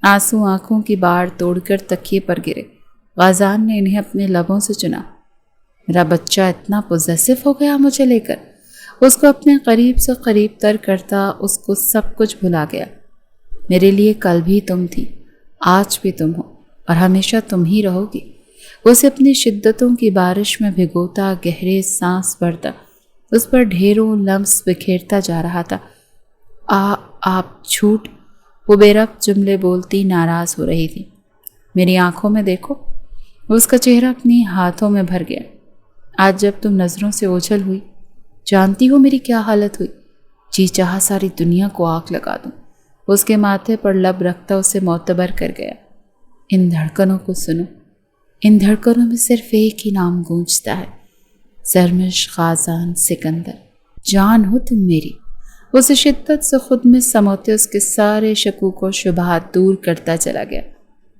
آنسو آنکھوں کی باڑ توڑ کر تکیے پر گرے۔ غازان نے انہیں اپنے لبوں سے چنا۔ میرا بچہ اتنا پوزیسو ہو گیا مجھے لے کر، اس کو اپنے قریب سے قریب تر کرتا، اس کو سب کچھ بھلا گیا۔ میرے لیے کل بھی تم تھی، آج بھی تم ہو، اور ہمیشہ تم ہی رہو گی۔ اسے اپنی شدتوں کی بارش میں بھگوتا، گہرے سانس بھرتا، اس پر ڈھیروں لمس بکھیرتا جا رہا تھا۔ آپ جھوٹ، وہ بے ربط جملے بولتی ناراض ہو رہی تھی۔ میری آنکھوں میں دیکھو۔ اس کا چہرہ اپنی ہاتھوں میں بھر گیا۔ آج جب تم نظروں سے اوجھل ہوئی، جانتی ہو میری کیا حالت ہوئی؟ جی چاہا ساری دنیا کو آگ لگا دوں۔ اس کے ماتھے پر لب رکھتا اسے معتبر کر گیا۔ ان دھڑکنوں کو سنو، ان دھڑکنوں میں صرف ایک ہی نام گونجتا ہے، زرمش غازان سکندر۔ جان ہو تم میری۔ اسے شدت سے خود میں سموتے اس کے سارے شکوک و شبہات دور کرتا چلا گیا۔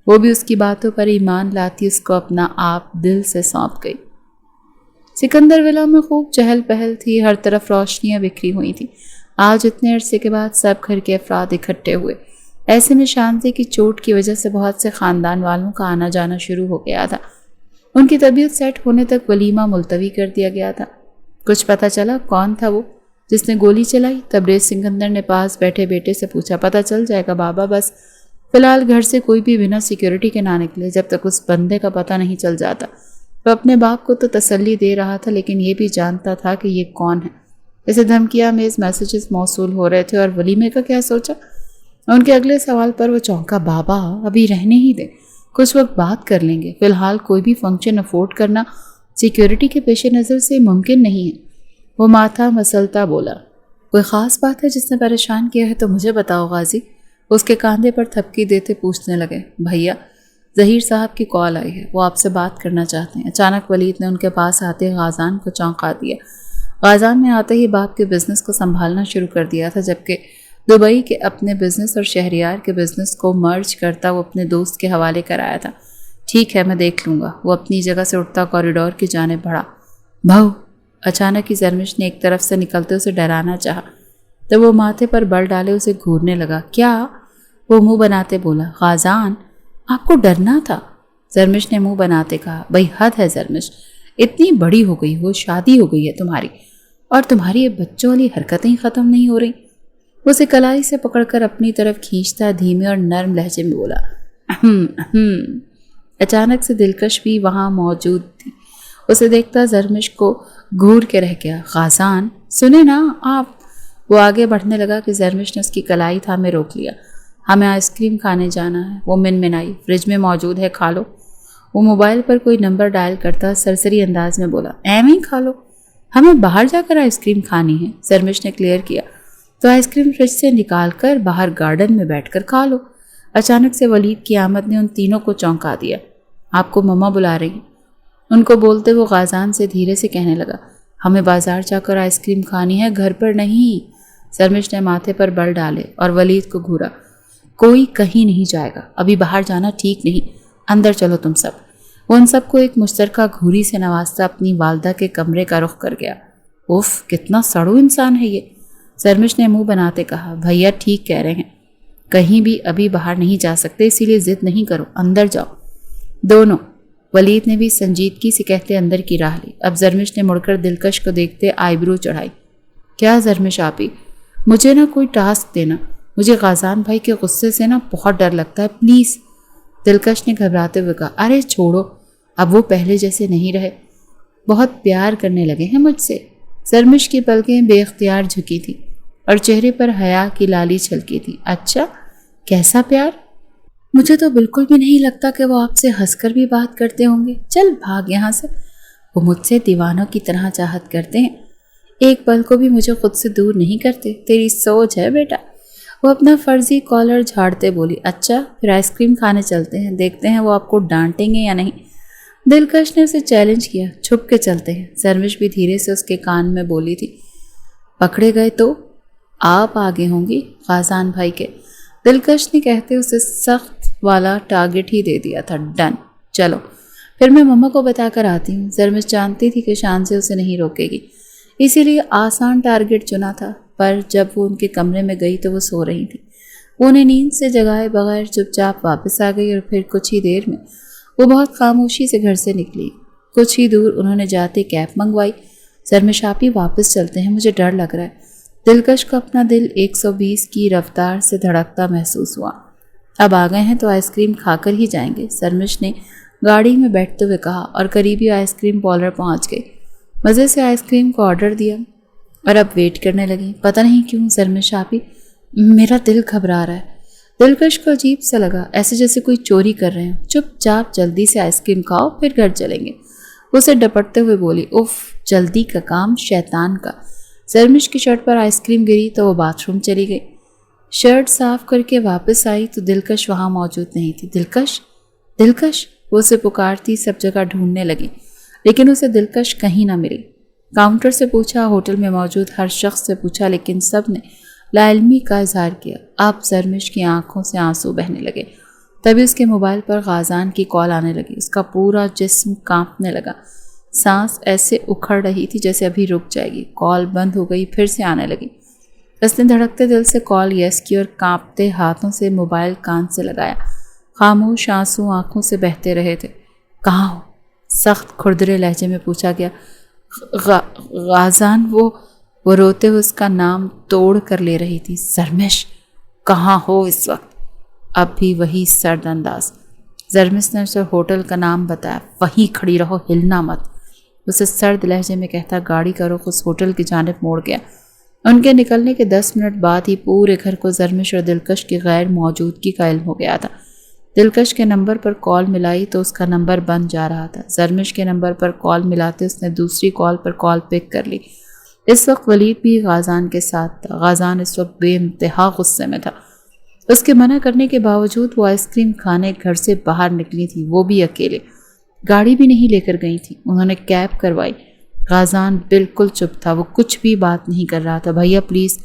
وہ بھی اس کی باتوں پر ایمان لاتی اس کو اپنا آپ دل سے سونپ گئی۔ سکندر ولا میں خوب چہل پہل تھی، ہر طرف روشنیاں بکھری ہوئی تھیں۔ آج اتنے عرصے کے بعد سب گھر کے افراد اکٹھے ہوئے۔ ایسے میں شانتی کی چوٹ کی وجہ سے بہت سے خاندان والوں کا آنا جانا شروع ہو گیا تھا۔ ان کی طبیعت سیٹ ہونے تک ولیمہ ملتوی کر دیا گیا تھا۔ کچھ پتہ چلا کون تھا وہ جس نے گولی چلائی؟ تبریز سکندر نے پاس بیٹھے بیٹے سے پوچھا۔ پتہ چل جائے گا بابا، بس فی الحال گھر سے کوئی بھی بنا سیکیورٹی کے نہ نکلے جب تک اس بندے کا پتہ نہیں چل جاتا۔ وہ اپنے باپ کو تو تسلی دے رہا تھا، لیکن یہ بھی جانتا تھا کہ یہ کون ہے۔ اسے دھمکیاں میز میسیجز موصول ہو رہے تھے، اور ولیمے کا کیا سوچا؟ ان کے اگلے سوال پر وہ چونکا۔ بابا ابھی رہنے ہی دیں، کچھ وقت بات کر لیں گے۔ فی الحال کوئی بھی فنکشن افورڈ کرنا سیکیورٹی کے پیش نظر سے ممکن نہیں ہے۔ وہ ماتھا مسلتا بولا۔ کوئی خاص بات ہے جس نے پریشان کیا ہے تو مجھے بتاؤ غازی۔ اس کے کاندھے پر تھپکی دیتے پوچھنے لگے۔ بھیا ظہیر صاحب کی کال آئی ہے، وہ آپ سے بات کرنا چاہتے ہیں۔ اچانک ولید نے ان کے پاس آتے غازان کو چونکا دیا۔ غازان نے آتے ہی باپ کے بزنس کو سنبھالنا شروع کر دیا تھا، جبکہ دبئی کے اپنے بزنس اور شہریار کے بزنس کو مرج کرتا وہ اپنے دوست کے حوالے کرایا تھا۔ ٹھیک ہے، میں دیکھ لوں گا۔ وہ اپنی جگہ سے اٹھتا کوریڈور کی جانب بڑھا۔ بھاؤ! اچانک ہی زرمش نے ایک طرف سے نکلتے اسے ڈرانا چاہا، تو وہ ماتھے پر بل ڈالے اسے گھورنے لگا۔ کیا؟ وہ منہ بناتے بولا۔ غازان آپ کو ڈرنا تھا، زرمش نے منہ بناتے کہا۔ بھئی حد ہے زرمش، اتنی بڑی ہو گئی ہو، شادی ہو گئی ہے تمہاری، اور تمہاری یہ بچوں والی حرکتیں ہی ختم نہیں ہو رہی۔ اسے کلائی سے پکڑ کر اپنی طرف کھینچتا دھیمے اور نرم لہجے میں بولا۔ اچانک سے دلکش بھی وہاں موجود تھی۔ اسے دیکھتا زرمش کو گھور کے رہ گیا۔ غازان سنے نا آپ؟ وہ آگے بڑھنے لگا کہ زرمش نے اس کی کلائی تھامے روک لیا۔ ہمیں آئس کریم کھانے جانا ہے، وہ منمنائی۔ فریج میں موجود ہے، کھا لو۔ وہ موبائل پر کوئی نمبر ڈائل کرتا سرسری انداز میں بولا۔ ایویں ہی کھا لو، ہمیں باہر جا کر آئس کریم کھانی ہے۔ زرمش نے کلیئر کیا۔ تو آئس کریم فریج سے نکال کر باہر گارڈن میں بیٹھ کر کھا لو۔ اچانک سے ولید کی آمد نے ان تینوں کو چونکا دیا۔ آپ کو مما بلا رہی ہیں، ان کو بولتے وہ غازان سے دھیرے سے کہنے لگا۔ ہمیں بازار جا کر آئس کریم کھانی ہے، گھر پر نہیں۔ زرمش نے ماتھے پر بل ڈالے اور ولید کو گھورا۔ کوئی کہیں نہیں جائے گا، ابھی باہر جانا ٹھیک نہیں، اندر چلو تم سب۔ وہ ان سب کو ایک مشترکہ گھوری سے نوازتا اپنی والدہ کے کمرے کا رخ کر گیا۔ اوف، کتنا سڑو انسان ہے یہ، زرمش نے منہ بناتے کہا۔ بھیا ٹھیک کہہ رہے ہیں، کہیں بھی ابھی باہر نہیں جا سکتے، اسی لیے ضد نہیں کرو، اندر جاؤ دونوں۔ ولید نے بھی سنجیدگی سے کہتے اندر کی راہ لی۔ اب زرمش نے مڑ کر دلکش کو دیکھتے آئی برو چڑھائی۔ کیا زرمش آپی، مجھے نا کوئی ٹاسک دینا، مجھے غازان بھائی کے غصے سے نا بہت ڈر لگتا ہے، پلیز۔ دلکش نے گھبراتے ہوئے کہا۔ ارے چھوڑو، اب وہ پہلے جیسے نہیں رہے، بہت پیار کرنے لگے ہیں مجھ سے۔ زرمش کی پلکیں بے اختیار جھکی تھی اور چہرے پر حیا کی لالی چھلکی تھی۔ اچھا، کیسا پیار؟ مجھے تو بالکل بھی نہیں لگتا کہ وہ آپ سے ہنس کر بھی بات کرتے ہوں گے۔ چل بھاگ یہاں سے، وہ مجھ سے دیوانوں کی طرح چاہت کرتے ہیں، ایک پل کو بھی مجھے خود سے دور نہیں کرتے۔ تیری سوچ ہے بیٹا۔ وہ اپنا فرضی کالر جھاڑتے بولی۔ اچھا پھر آئس کریم کھانے چلتے ہیں، دیکھتے ہیں وہ آپ کو ڈانٹیں گے یا نہیں۔ دلکش نے اسے چیلنج کیا۔ چھپ کے چلتے ہیں، زرمش بھی دھیرے سے اس کے کان میں بولی تھی۔ پکڑے گئے تو آپ آگے ہوں گی غازان بھائی کے، دلکش نے کہتے اسے سخت والا ٹارگٹ ہی دے دیا تھا۔ ڈن، چلو پھر میں مما کو بتا کر آتی ہوں۔ زرمش جانتی تھی کہ شان سے اسے نہیں روکے گی، اسی لیے آسان ٹارگٹ چنا تھا، پر جب وہ ان کے کمرے میں گئی تو وہ سو رہی تھی۔ وہ انہیں نیند سے جگائے بغیر چپ چاپ واپس آ گئی اور پھر کچھ ہی دیر میں وہ بہت خاموشی سے گھر سے نکلی۔ کچھ ہی دور انہوں نے جاتے کیب منگوائی۔ سرمش آپ ہی واپس چلتے ہیں، مجھے ڈر لگ رہا ہے۔ دلکش کو اپنا دل 120 کی رفتار سے دھڑکتا محسوس ہوا۔ اب آ گئے ہیں تو آئس کریم کھا کر ہی جائیں گے، سرمش نے گاڑی میں بیٹھتے ہوئے کہا، اور قریبی آئس کریم پارلر پہنچ گئے۔ مزے سے آئس کریم کو آرڈر دیا اور اب ویٹ کرنے لگے۔ پتہ نہیں کیوں سرمش آپ ہی میرا دل گھبرا رہا ہے۔ دلکش کو عجیب سا لگا، ایسے جیسے کوئی چوری کر رہے ہیں۔ چپ چاپ جلدی سے آئس کریم کھاؤ، پھر گھر چلیں گے، اسے ڈپٹتے ہوئے بولی۔ اف، جلدی کا کام شیطان کا۔ سرمش کی شرٹ پر آئس کریم گری تو وہ باتھ روم چلی گئی۔ شرٹ صاف کر کے واپس آئی تو دلکش وہاں موجود نہیں تھی۔ دلکش، دلکش، وہ اسے پکارتی سب جگہ ڈھونڈنے لگی، لیکن اسے دلکش کہیں نہ ملی۔ کاؤنٹر سے پوچھا، ہوٹل میں موجود ہر شخص سے پوچھا، لیکن سب نے لا علمی کا اظہار کیا۔ اب سرمش کی آنکھوں سے آنسو بہنے لگے۔ تبھی اس کے موبائل پر غازان کی کال آنے لگی۔ اس کا پورا جسم کانپنے لگا، سانس ایسے اکھڑ رہی تھی جیسے ابھی رک جائے گی۔ کال بند ہو گئی، پھر سے آنے لگی۔ اس نے دھڑکتے دل سے کال یس کی اور کانپتے ہاتھوں سے موبائل کان سے لگایا۔ خاموش آنسو آنکھوں سے بہتے رہے تھے۔ کہاں ہو؟ سخت کھردرے لہجے میں پوچھا گیا۔ غازان، وہ روتے ہوئے اس کا نام توڑ کر لے رہی تھی۔ سرمش، کہاں ہو اس وقت؟ اب بھی وہی سرد انداز۔ سرمش نے اسے ہوٹل کا نام بتایا۔ وہیں کھڑی رہو، ہلنا مت، اسے سرد لہجے میں کہتا گاڑی کا رخ اس ہوٹل کی جانب موڑ گیا۔ ان کے نکلنے کے 10 منٹ بعد ہی پورے گھر کو سرمش اور دلکش کی غیر موجودگی کا علم ہو گیا تھا۔ دلکش کے نمبر پر کال ملائی تو اس کا نمبر بند جا رہا تھا۔ سرمش کے نمبر پر کال ملاتے اس نے دوسری کال پر کال پک کر لی۔ اس وقت ولید بھی غازان کے ساتھ تھا۔ غازان اس وقت بے انتہا غصے میں تھا۔ اس کے منع کرنے کے باوجود وہ آئس کریم کھانے گھر سے باہر نکلی تھی، وہ بھی اکیلے۔ گاڑی بھی نہیں لے کر گئی تھی، انہوں نے کیب کروائی۔ غازان بالکل چپ تھا، وہ کچھ بھی بات نہیں کر رہا تھا۔ بھیا پلیز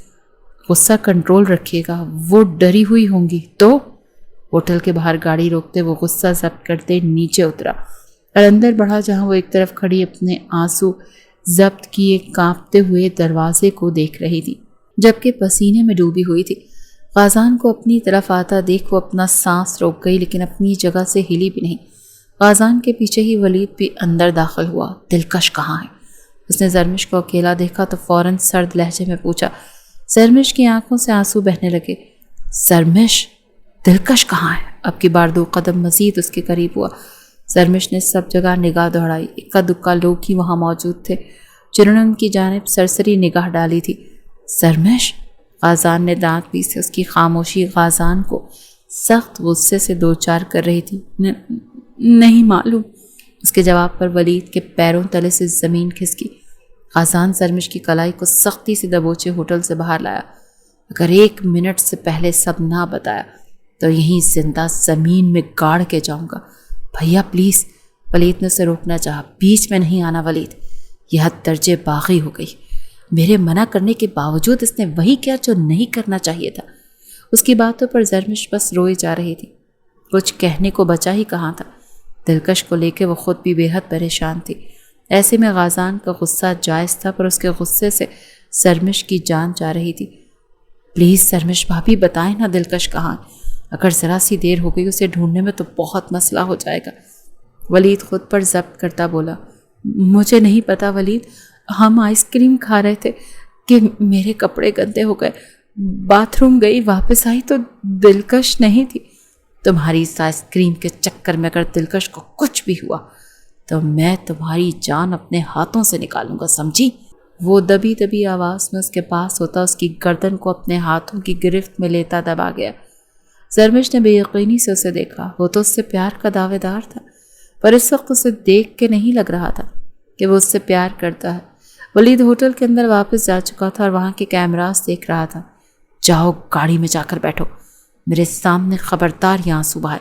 غصہ کنٹرول رکھیے گا، وہ ڈری ہوئی ہوں گی تو۔ ہوٹل کے باہر گاڑی روکتے وہ غصہ ضبط کرتے نیچے اترا اور اندر بڑھا، جہاں وہ ایک طرف کھڑی اپنے آنسو ضبط کیے کانپتے ہوئے دروازے کو دیکھ رہی تھی، جبکہ پسینے میں ڈوبی ہوئی تھی۔ غازان کو اپنی طرف آتا دیکھ وہ اپنا سانس روک گئی، لیکن اپنی جگہ سے ہلی بھی نہیں۔ غازان کے پیچھے ہی ولید بھی اندر داخل ہوا۔ دلکش کہاں ہے؟ اس نے سرمش کو اکیلا دیکھا تو فوراً سرد لہجے میں پوچھا۔ سرمش کی آنکھوں سے آنسو بہنے لگے۔ سرمش، دلکش کہاں ہے؟ اب کی بار 2 قدم مزید اس کے قریب ہوا۔ سرمش نے سب جگہ نگاہ دوڑائی، اکا دکا لوگ ہی وہاں موجود تھے جنہوں نے ان کی جانب سرسری نگاہ ڈالی تھی۔ سرمش، غازان نے دانت پیس سے اس کی خاموشی غازان کو سخت غصے سے دوچار کر رہی تھی۔ نہیں معلوم، اس کے جواب پر ولید کے پیروں تلے سے زمین کھسکی۔ غازان سرمش کی کلائی کو سختی سے دبوچے ہوٹل سے باہر لایا۔ اگر 1 منٹ سے پہلے سب نہ بتایا تو یہیں زندہ زمین میں گاڑ کے جاؤں گا۔ بھیا پلیز، ولید نے اسے روکنا چاہا۔ بیچ میں نہیں آنا ولید، یہ حد درجے باغی ہو گئی۔ میرے منع کرنے کے باوجود اس نے وہی کیا جو نہیں کرنا چاہیے تھا۔ اس کی باتوں پر سرمش بس روئی جا رہی تھی، کچھ کہنے کو بچا ہی کہاں تھا۔ دلکش کو لے کے وہ خود بھی بے حد پریشان تھی۔ ایسے میں غازان کا غصہ جائز تھا، پر اس کے غصے سے سرمش کی جان جا رہی تھی۔ پلیز سرمش بھابھی بتائیں نا دلکش کہاں ہے؟ اگر ذرا سی دیر ہو گئی اسے ڈھونڈنے میں تو بہت مسئلہ ہو جائے گا۔ ولید خود پر ضبط کرتا بولا۔ مجھے نہیں پتا ولید، ہم آئس کریم کھا رہے تھے کہ میرے کپڑے گندے ہو گئے، باتھ روم گئی، واپس آئی تو دلکش نہیں تھی۔ تمہاری اس آئس کریم کے چکر میں اگر دلکش کو کچھ بھی ہوا تو میں تمہاری جان اپنے ہاتھوں سے نکالوں گا، سمجھی؟ وہ دبی دبی آواز میں اس کے پاس ہوتا اس کی گردن کو اپنے ہاتھوں کی گرفت میں لیتا دبا گیا۔ سرمش نے بے یقینی سے اسے دیکھا۔ وہ تو اس سے پیار کا دعوے دار تھا، پر اس وقت اسے دیکھ کے نہیں لگ رہا تھا کہ وہ اس سے پیار کرتا ہے۔ ولید ہوٹل کے اندر واپس جا چکا تھا اور وہاں کے کیمراز دیکھ رہا تھا۔ جاؤ گاڑی میں جا کر بیٹھو، میرے سامنے خبردار یہاں آنسو بہائے،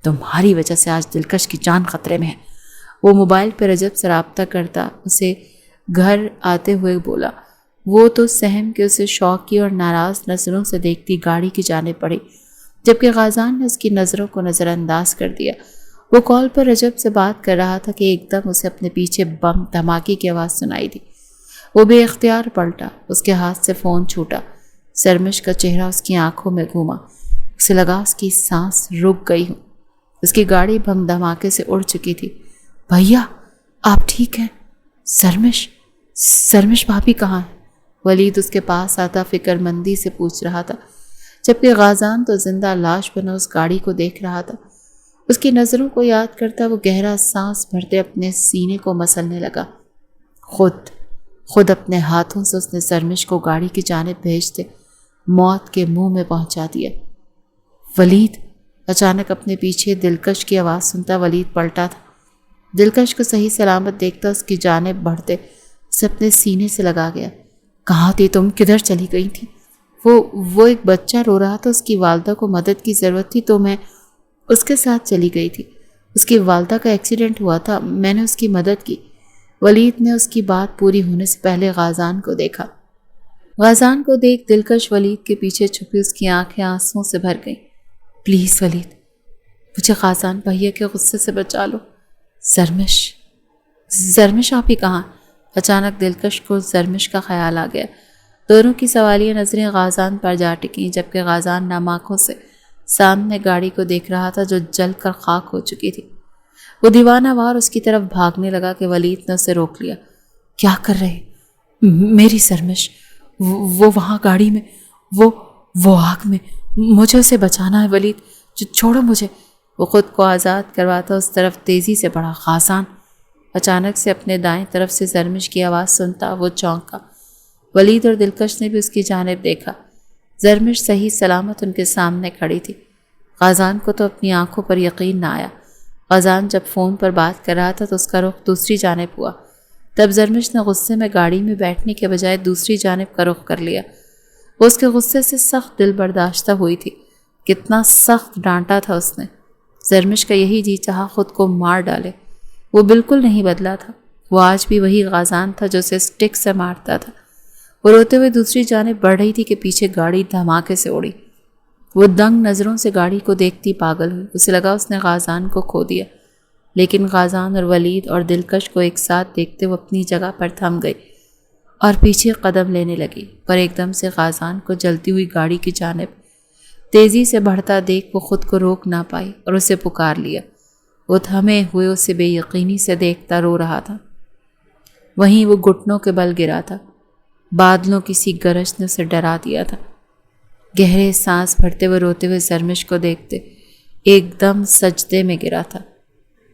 تمہاری وجہ سے آج دلکش کی جان خطرے میں ہے۔ وہ موبائل پہ رجب سے رابطہ کرتا اسے گھر آتے ہوئے بولا۔ وہ تو سہم کے اسے شوقی اور ناراض نظروں سے دیکھتی گاڑی کی جانب بڑھی، جبکہ غازان نے اس کی نظروں کو نظر انداز کر دیا۔ وہ کال پر رجب سے بات کر رہا تھا کہ ایک دم اسے اپنے پیچھے بم دھماکے کی آواز سنائی دی۔ وہ بے اختیار پلٹا، اس کے ہاتھ سے فون چھوٹا۔ سرمش کا چہرہ اس کی آنکھوں میں گھوما، اسے لگا اس کی سانس رک گئی ہوں۔ اس کی گاڑی بم دھماکے سے اڑ چکی تھی۔ بھیا، آپ ٹھیک ہیں؟ سرمش بھابھی کہاں ہے؟ ولید اس کے پاس آتا فکر مندی سے پوچھ رہا تھا، جبکہ غازان تو زندہ لاش بنا اس گاڑی کو دیکھ رہا تھا۔ اس کی نظروں کو یاد کرتا وہ گہرا سانس بھرتے اپنے سینے کو مسلنے لگا۔ خود اپنے ہاتھوں سے اس نے سرمش کو گاڑی کی جانب بھیجتے موت کے منہ میں پہنچا دیا۔ ولید! اچانک اپنے پیچھے دلکش کی آواز سنتا ولید پلٹا تھا۔ دلکش کو صحیح سلامت دیکھتا اس کی جانب بڑھتے اسے اپنے سینے سے لگا گیا۔ کہاں تھی تم؟ کدھر چلی گئی تھی؟ وہ ایک بچہ رو رہا تھا، اس کی والدہ کو مدد کی ضرورت تھی تو میں اس کے ساتھ چلی گئی تھی۔ اس کی والدہ کا ایکسیڈنٹ ہوا تھا، میں نے اس کی مدد کی۔ ولید نے اس کی بات پوری ہونے سے پہلے غازان کو دیکھا۔ غازان کو دیکھ دلکش ولید کے پیچھے چھپی اس کی آنکھیں آنسوؤں سے بھر گئیں۔ پلیز ولید، مجھے غازان بھیا کے غصے سے بچا لو۔ زرمش آپ ہی کہاں؟ اچانک دلکش کو زرمش کا خیال آ گیا۔ دونوں کی سوالیہ نظریں غازان پر جا ٹکیں، جبکہ غازان نم آنکھوں سے سامنے گاڑی کو دیکھ رہا تھا جو جل کر خاک ہو چکی تھی۔ وہ دیوانہ وار اس کی طرف بھاگنے لگا کہ ولید نے اسے روک لیا۔ کیا کر رہے؟ میری سرمش، وہ وہاں گاڑی میں، وہ آگ میں، مجھے اسے بچانا ہے ولید، چھوڑو مجھے۔ وہ خود کو آزاد کرواتا اس طرف تیزی سے بڑھا۔ غازان! اچانک سے اپنے دائیں طرف سے زرمش کی آواز سنتا وہ چونکا۔ ولید اور دلکش نے بھی اس کی جانب دیکھا۔ زرمش صحیح سلامت ان کے سامنے کھڑی تھی۔ غازان کو تو اپنی آنکھوں پر یقین نہ آیا۔ غازان جب فون پر بات کر رہا تھا تو اس کا رخ دوسری جانب ہوا۔ تب زرمش نے غصے میں گاڑی میں بیٹھنے کے بجائے دوسری جانب کا رخ کر لیا۔ وہ اس کے غصے سے سخت دل برداشتہ ہوئی تھی۔ کتنا سخت ڈانٹا تھا اس نے۔ زرمش کا یہی جی چاہا خود کو مار ڈالے۔ وہ بالکل نہیں بدلا تھا۔ وہ آج بھی وہی غازان تھا جو اسے اسٹک سے مارتا تھا۔ وہ روتے ہوئے دوسری جانب بڑھ رہی تھی کہ پیچھے گاڑی دھماکے سے اڑی۔ وہ دنگ نظروں سے گاڑی کو دیکھتی پاگل ہوئی۔ اسے لگا اس نے غازان کو کھو دیا، لیکن غازان اور ولید اور دلکش کو ایک ساتھ دیکھتے وہ اپنی جگہ پر تھم گئی اور پیچھے قدم لینے لگی۔ پر ایک دم سے غازان کو جلتی ہوئی گاڑی کی جانب تیزی سے بڑھتا دیکھ وہ خود کو روک نہ پائی اور اسے پکار لیا۔ وہ تھمے ہوئے اسے بے یقینی سے دیکھتا رو رہا تھا۔ وہیں وہ گھٹنوں کے بل گرا تھا۔ بادلوں کی سی گرج نے اسے ڈرا دیا تھا۔ گہرے سانس بھرتے ہوئے روتے ہوئے زرمش کو دیکھتے ایک دم سجدے میں گرا تھا۔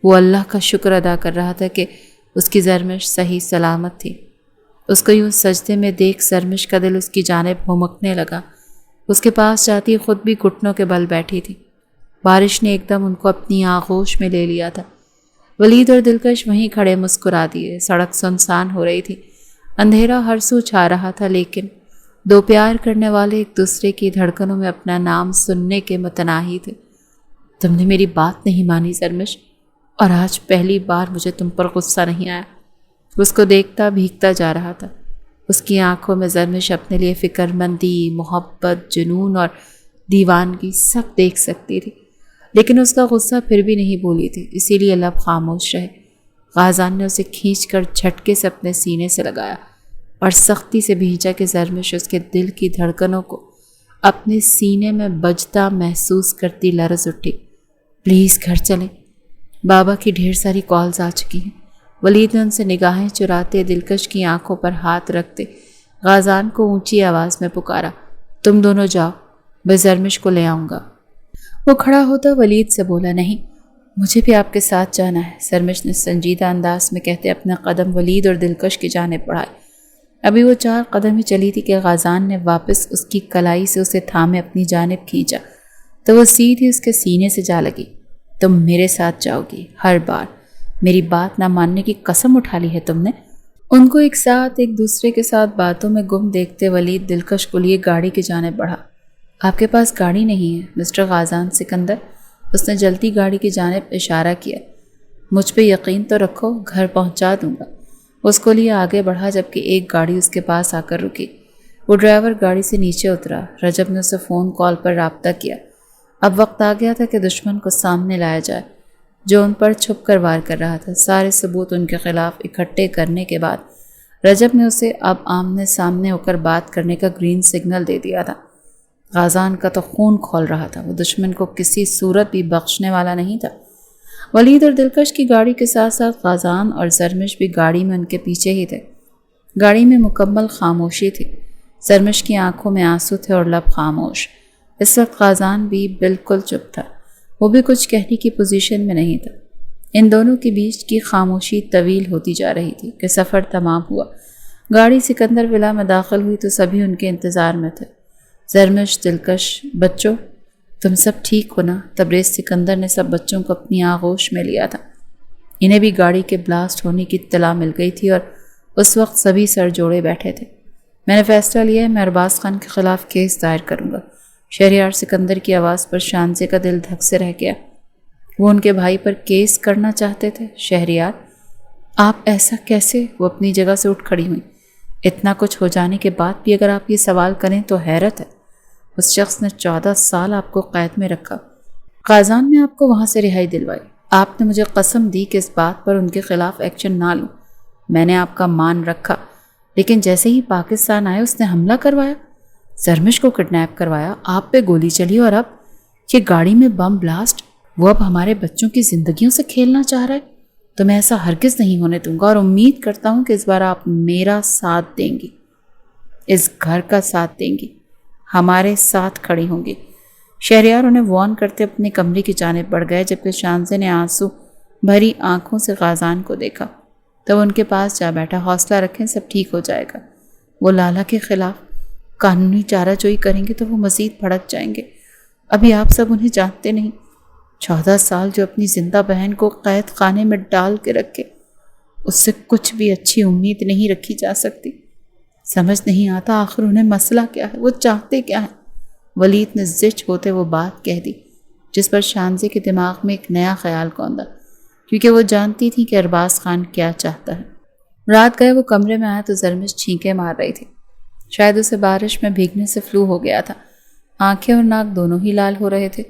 وہ اللہ کا شکر ادا کر رہا تھا کہ اس کی زرمش صحیح سلامت تھی۔ اس کو یوں سجدے میں دیکھ زرمش کا دل اس کی جانب بھمکنے لگا۔ اس کے پاس جاتی خود بھی گھٹنوں کے بل بیٹھی تھی۔ بارش نے ایک دم ان کو اپنی آغوش میں لے لیا تھا۔ ولید اور دلکش وہیں کھڑے مسکرا دیے۔ سڑک سنسان ہو رہی تھی، اندھیرا ہر سو چھا رہا تھا، لیکن دو پیار کرنے والے ایک دوسرے کی دھڑکنوں میں اپنا نام سننے کے متناہی تھے۔ تم نے میری بات نہیں مانی زرمش، اور آج پہلی بار مجھے تم پر غصہ نہیں آیا۔ اس کو دیکھتا بھیگتا جا رہا تھا۔ اس کی آنکھوں میں زرمش اپنے لیے فکر مندی، محبت، جنون اور دیوانگی سب دیکھ سکتی تھی، لیکن اس کا غصہ پھر بھی نہیں بھولی تھی، اسی لیے لب خاموش رہے۔ غازان نے اسے کھینچ کر جھٹکے سے اپنے سینے سے لگایا اور سختی سے بھیجا کہ زرمش اس کے دل کی دھڑکنوں کو اپنے سینے میں بجتا محسوس کرتی لرز اٹھی۔ پلیز گھر چلیں، بابا کی ڈھیر ساری کالز آ چکی ہیں۔ ولید نے ان سے نگاہیں چراتے دلکش کی آنکھوں پر ہاتھ رکھتے غازان کو اونچی آواز میں پکارا، تم دونوں جاؤ، میں زرمش کو لے آؤں گا۔ وہ کھڑا ہوتا ولید سے بولا، نہیں، مجھے بھی آپ کے ساتھ جانا ہے۔ زرمش نے سنجیدہ انداز میں کہتے اپنا قدم ولید اور دلکش کی جانب بڑھائے۔ ابھی وہ 4 قدم ہی چلی تھی کہ غازان نے واپس اس کی کلائی سے اسے تھامے اپنی جانب کھینچا تو وہ سیدھی اس کے سینے سے جا لگی۔ تم میرے ساتھ جاؤ گی ہر بار، میری بات نہ ماننے کی قسم اٹھا لی ہے تم نے۔ ان کو ایک ساتھ ایک دوسرے کے ساتھ باتوں میں گم دیکھتے ولید دلکش کو لیے گاڑی کی جانب بڑھا۔ آپ کے پاس گاڑی نہیں ہے مسٹر غازان سکندر؟ اس نے جلتی گاڑی کی جانب اشارہ کیا۔ مجھ پہ یقین تو رکھو، گھر پہنچا دوں گا۔ اس کو لیے آگے بڑھا جبکہ ایک گاڑی اس کے پاس آ کر رکی۔ وہ ڈرائیور گاڑی سے نیچے اترا۔ رجب نے اسے فون کال پر رابطہ کیا۔ اب وقت آ گیا تھا کہ دشمن کو سامنے لایا جائے جو ان پر چھپ کر وار کر رہا تھا۔ سارے ثبوت ان کے خلاف اکٹھے کرنے کے بعد رجب نے اسے اب آمنے سامنے ہو کر بات کرنے کا گرین سگنل دے دیا تھا۔ غازان کا تو خون کھول رہا تھا، وہ دشمن کو کسی صورت بھی بخشنے والا نہیں تھا۔ ولید اور دلکش کی گاڑی کے ساتھ ساتھ غازان اور زرمش بھی گاڑی میں ان کے پیچھے ہی تھے۔ گاڑی میں مکمل خاموشی تھی۔ زرمش کی آنکھوں میں آنسو تھے اور لب خاموش۔ اس وقت غازان بھی بالکل چپ تھا، وہ بھی کچھ کہنے کی پوزیشن میں نہیں تھا۔ ان دونوں کے بیچ کی خاموشی طویل ہوتی جا رہی تھی کہ سفر تمام ہوا۔ گاڑی سکندر ولا میں داخل ہوئی تو سبھی ان کے انتظار میں تھے۔ زرمش، دلکش، بچوں تم سب ٹھیک ہو نا؟ تبریز سکندر نے سب بچوں کو اپنی آغوش میں لیا تھا۔ انہیں بھی گاڑی کے بلاسٹ ہونے کی اطلاع مل گئی تھی اور اس وقت سبھی سر جوڑے بیٹھے تھے۔ میں نے فیصلہ لیا ہے، میں ارباز خان کے خلاف کیس دائر کروں گا۔ شہریار سکندر کی آواز پر شانزے کا دل دھک سے رہ گیا۔ وہ ان کے بھائی پر کیس کرنا چاہتے تھے؟ شہریار، آپ ایسا کیسے؟ وہ اپنی جگہ سے اٹھ کھڑی ہوئی۔ اتنا کچھ ہو جانے کے بعد بھی اگر آپ یہ سوال کریں تو حیرت ہے۔ اس شخص نے 14 سال آپ کو قید میں رکھا، غازان نے آپ کو وہاں سے رہائی دلوائی، آپ نے مجھے قسم دی کہ اس بات پر ان کے خلاف ایکشن نہ لوں۔ میں نے آپ کا مان رکھا، لیکن جیسے ہی پاکستان آئے اس نے حملہ کروایا، زرمش کو کڈنیپ کروایا، آپ پہ گولی چلی اور اب یہ گاڑی میں بم بلاسٹ۔ وہ اب ہمارے بچوں کی زندگیوں سے کھیلنا چاہ رہا ہے۔ تو میں ایسا ہرگز نہیں ہونے دوں گا اور امید کرتا ہوں کہ اس بار آپ میرا ساتھ دیں گی، اس گھر کا ساتھ دیں گی، ہمارے ساتھ کھڑی ہوں گی۔ شہریار انہیں وارن کرتے اپنے کمرے کی جانب بڑھ گئے، جبکہ شانزے نے آنسو بھری آنکھوں سے غازان کو دیکھا تو وہ ان کے پاس جا بیٹھا۔ حوصلہ رکھیں، سب ٹھیک ہو جائے گا۔ وہ لالا کے خلاف قانونی چارہ جوئی کریں گے تو وہ مزید بھڑک جائیں گے۔ ابھی آپ سب انہیں جانتے نہیں۔ 14 سال جو اپنی زندہ بہن کو قید خانے میں ڈال کے رکھے، اس سے کچھ بھی اچھی امید نہیں رکھی جا سکتی۔ سمجھ نہیں آتا آخر انہیں مسئلہ کیا ہے، وہ چاہتے کیا ہیں؟ ولید نے زچ ہوتے وہ بات کہہ دی جس پر شانزے کے دماغ میں ایک نیا خیال کوندا، کیونکہ وہ جانتی تھی کہ ارباز خان کیا چاہتا ہے۔ رات گئے وہ کمرے میں آیا تو زرمش چھینکیں مار رہی تھی، شاید اسے بارش میں بھیگنے سے فلو ہو گیا تھا۔ آنکھیں اور ناک دونوں ہی لال ہو رہے تھے۔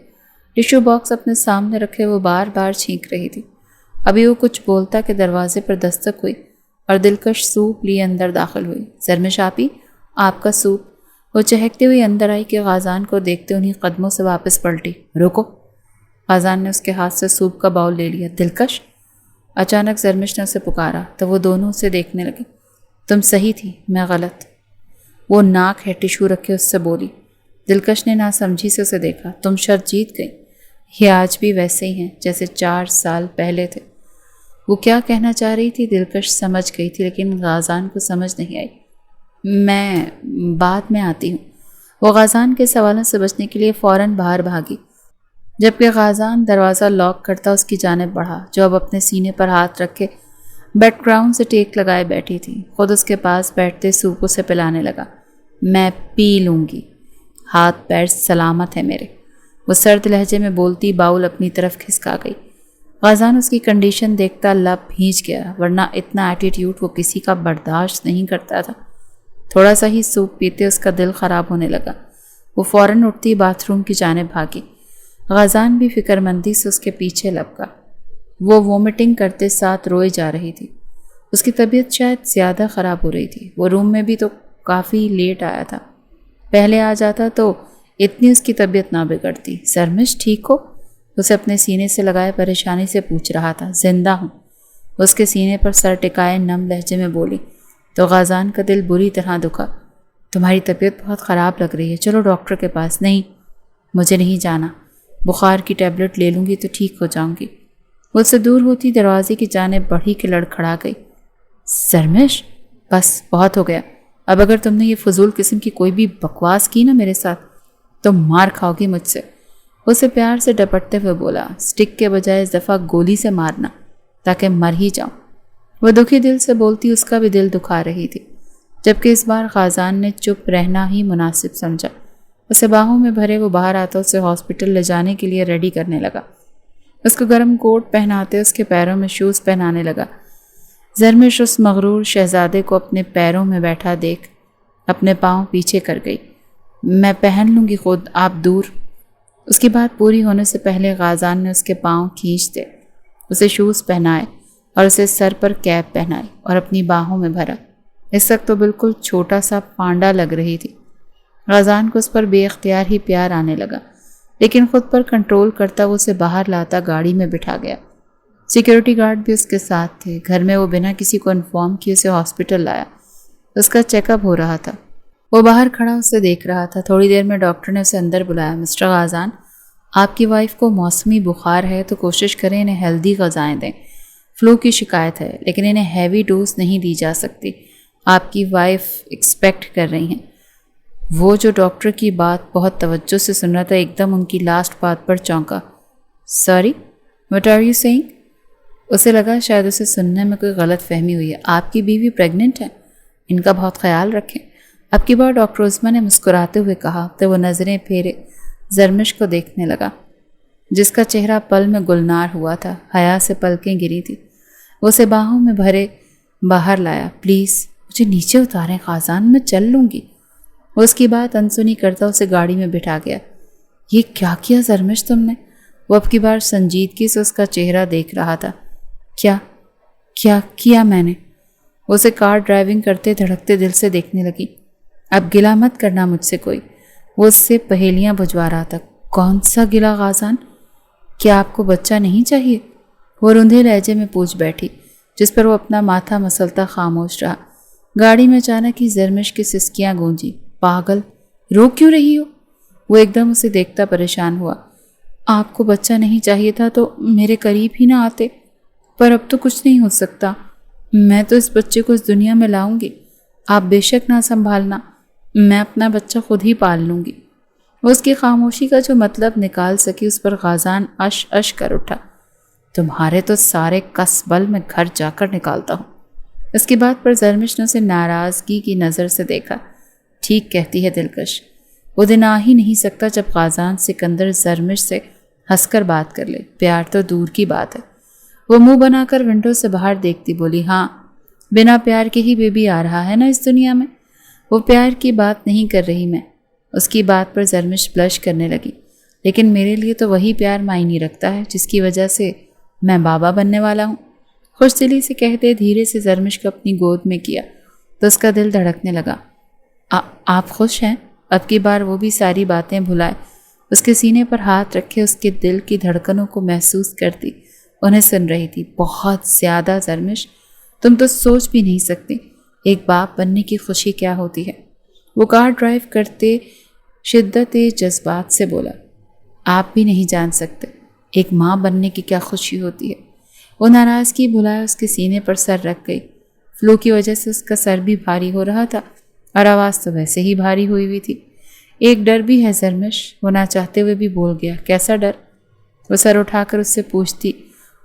ٹیشو باکس اپنے سامنے رکھے وہ بار بار چھینک رہی تھی۔ ابھی وہ کچھ بولتا کہ دروازے پر دستک ہوئی اور دلکش سوپ لیے اندر داخل ہوئی۔ زرمش آپی، آپ کا سوپ۔ وہ چہکتے ہوئی اندر آئی کہ غازان کو دیکھتے انہیں قدموں سے واپس پلٹی۔ روکو! غازان نے اس کے ہاتھ سے سوپ کا باؤل لے لیا۔ دلکش! اچانک زرمش نے اسے پکارا تو وہ دونوں اسے دیکھنے لگے۔ تم صحیح تھی، میں غلط۔ وہ ناک ہے ٹیشو رکھے اس سے بولی۔ دلکش نے ناسمجھی سے اسے دیکھا۔ تم شرط جیت گئی، یہ آج بھی ویسے ہی ہیں جیسے 4 سال پہلے تھے۔ وہ کیا کہنا چاہ رہی تھی دلکش سمجھ گئی تھی، لیکن غازان کو سمجھ نہیں آئی۔ میں بعد میں آتی ہوں۔ وہ غازان کے سوالوں سے بچنے کے لیے فوراً باہر بھاگی، جبکہ غازان دروازہ لاک کرتا اس کی جانب بڑھا، جو اب اپنے سینے پر ہاتھ رکھے بیک گراؤنڈ سے ٹیک لگائے بیٹھی تھی۔ خود اس کے پاس بیٹھتے سوپ اسے پلانے لگا۔ میں پی لوں گی، ہاتھ پیر سلامت ہے میرے، وہ سرد لہجے میں بولتی باؤل اپنی طرف کھسکا گئی۔ غازان اس کی کنڈیشن دیکھتا لب بھیج گیا، ورنہ اتنا ایٹیٹیوڈ وہ کسی کا برداشت نہیں کرتا تھا۔ تھوڑا سا ہی سوپ پیتے اس کا دل خراب ہونے لگا۔ وہ فوراً اٹھتی باتھ روم کی جانب بھاگی۔ غازان بھی فکر مندی سے اس کے پیچھے لپکا۔ وہ وومٹنگ کرتے ساتھ روئے جا رہی تھی۔ اس کی طبیعت شاید زیادہ خراب ہو رہی تھی۔ وہ روم میں بھی تو کافی لیٹ آیا تھا، پہلے آ جاتا تو اتنی اس کی طبیعت نہ بگڑتی۔ زرمش ٹھیک ہو؟ اسے اپنے سینے سے لگائے پریشانی سے پوچھ رہا تھا۔ زندہ ہوں، اس کے سینے پر سر ٹکائے نم لہجے میں بولی تو غازان کا دل بری طرح دکھا۔ تمہاری طبیعت بہت خراب لگ رہی ہے، چلو ڈاکٹر کے پاس۔ نہیں، مجھے نہیں جانا، بخار کی ٹیبلٹ لے لوں گی تو ٹھیک ہو جاؤں گی۔ وہ سے دور ہوتی دروازے کی جانب بڑھی کہ لڑکھڑا گئی۔ زرمش، بس بہت ہو گیا، اب اگر تم نے یہ فضول قسم کی کوئی بھی بکواس کی نا میرے ساتھ تو مار کھاؤ گی مجھ سے۔ اسے پیار سے ڈپٹتے ہوئے بولا، سٹک کے بجائے اس دفعہ گولی سے مارنا تاکہ مر ہی جاؤں۔ وہ دکھی دل سے بولتی اس کا بھی دل دکھا رہی تھی، جبکہ اس بار غازان نے چپ رہنا ہی مناسب سمجھا۔ اسے باہوں میں بھرے وہ باہر آتا اسے ہاسپٹل لے جانے کے لیے ریڈی کرنے لگا۔ اس کو گرم کوٹ پہناتے اس کے پیروں میں شوز پہنانے لگا۔ زرمش اس مغرور شہزادے کو اپنے پیروں میں بیٹھا دیکھ اپنے پاؤں پیچھے کر گئی۔ میں پہن لوں گی خود، آپ دور۔ اس کی بات پوری ہونے سے پہلے غازان نے اس کے پاؤں کھینچ دے، اسے شوز پہنائے اور اسے سر پر کیپ پہنائی اور اپنی باہوں میں بھرا۔ اس وقت تو بالکل چھوٹا سا پانڈا لگ رہی تھی۔ غازان کو اس پر بے اختیار ہی پیار آنے لگا، لیکن خود پر کنٹرول کرتا وہ اسے باہر لاتا گاڑی میں بٹھا گیا۔ سیکیورٹی گارڈ بھی اس کے ساتھ تھے۔ گھر میں وہ بنا کسی کو انفارم کیے اسے ہاسپٹل لایا۔ اس کا چیک اپ ہو رہا تھا۔ وہ باہر کھڑا اسے دیکھ رہا تھا۔ تھوڑی دیر میں ڈاکٹر نے اسے اندر بلایا۔ مسٹر غازان، آپ کی وائف کو موسمی بخار ہے تو کوشش کریں انہیں ہیلدی غذائیں دیں۔ فلو کی شکایت ہے لیکن انہیں ہیوی ڈوز نہیں دی جا سکتی۔ آپ کی وائف ایکسپیکٹ کر رہی ہیں۔ وہ جو ڈاکٹر کی بات بہت توجہ سے سن رہا تھا ایک دم ان کی لاسٹ بات پر چونکا۔ Sorry, what are you seeing? اسے لگا شاید اسے سننے میں کوئی غلط فہمی ہوئی ہے۔ آپ کی بیوی پریگننٹ ہے، ان کا بہت خیال رکھیں۔ اب کی بار ڈاکٹر عظمیٰ نے مسکراتے ہوئے کہا تو وہ نظریں پھیرے زرمش کو دیکھنے لگا جس کا چہرہ پل میں گلنار ہوا تھا۔ حیا سے پلکیں گری تھی۔ وہ اسے باہوں میں بھرے باہر لایا۔ پلیز مجھے نیچے اتاریں غازان، میں چل لوں گی۔ وہ اس کی بات انسنی کرتا اسے گاڑی میں بٹھا گیا۔ یہ کیا کیا زرمش تم نے؟ وہ اب کی بار سنجیدگی سے اس کا چہرہ دیکھ رہا تھا۔ کیا کیا میں نے؟ وہ اسے کار ڈرائیونگ کرتے دھڑکتے دل سے دیکھنے لگی۔ اب گلہ مت کرنا مجھ سے کوئی۔ وہ اس سے پہیلیاں بھجوا رہا تھا۔ کون سا گلہ غازان؟ کیا آپ کو بچہ نہیں چاہیے؟ وہ روندھے لہجے میں پوچھ بیٹھی جس پر وہ اپنا ماتھا مسلتا خاموش رہا۔ گاڑی میں اچانک ہی زرمش کی سسکیاں گونجی۔ پاگل، رو کیوں رہی ہو؟ وہ ایک دم اسے دیکھتا پریشان ہوا۔ آپ کو بچہ نہیں چاہیے تھا تو میرے قریب ہی نہ آتے، پر اب تو کچھ نہیں ہو سکتا۔ میں تو اس بچے کو اس دنیا میں لاؤں گی، آپ بے شک نہ سنبھالنا، میں اپنا بچہ خود ہی پال لوں گی۔ وہ اس کی خاموشی کا جو مطلب نکال سکی اس پر غازان اش کر اٹھا۔ تمہارے تو سارے قصبل میں گھر جا کر نکالتا ہوں۔ اس کی بات پر زرمش نے اسے ناراضگی کی نظر سے دیکھا۔ ٹھیک کہتی ہے دلکش، وہ دن آ ہی نہیں سکتا جب غازان سکندر زرمش سے ہنس کر بات کر لے، پیار تو دور کی بات ہے۔ وہ منہ بنا کر ونڈو سے باہر دیکھتی بولی، ہاں بنا پیار کے ہی بیبی آ رہا ہے نا اس دنیا میں۔ وہ پیار کی بات نہیں کر رہی میں۔ اس کی بات پر زرمش بلش کرنے لگی۔ لیکن میرے لیے تو وہی پیار معنی رکھتا ہے جس کی وجہ سے میں بابا بننے والا ہوں۔ خوش دلی سے کہتے دھیرے سے زرمش کو اپنی گود میں کیا تو اس کا دل دھڑکنے لگا۔ آپ خوش ہیں؟ اب کی بار وہ بھی ساری باتیں بھلائے، اس کے سینے پر ہاتھ رکھے اس کے دل کی دھڑکنوں کو محسوس کرتی انہیں سن رہی تھی۔ بہت زیادہ زرمش، تم تو سوچ بھی نہیں سکتی ایک باپ بننے کی خوشی کیا ہوتی ہے۔ وہ کار ڈرائیو کرتے شدت جذبات سے بولا، آپ بھی نہیں جان سکتے ایک ماں بننے کی کیا خوشی ہوتی ہے۔ وہ ناراضگی بھلائے اس کے سینے پر سر رکھ گئی۔ فلو کی وجہ سے اس کا سر بھی بھاری ہو رہا تھا اور آواز تو ویسے ہی بھاری ہوئی تھی۔ ایک ڈر بھی ہے زرمش، وہ نہ چاہتے ہوئے بھی بول گیا۔ کیسا ڈر؟ وہ سر اٹھا کر اس سے پوچھتی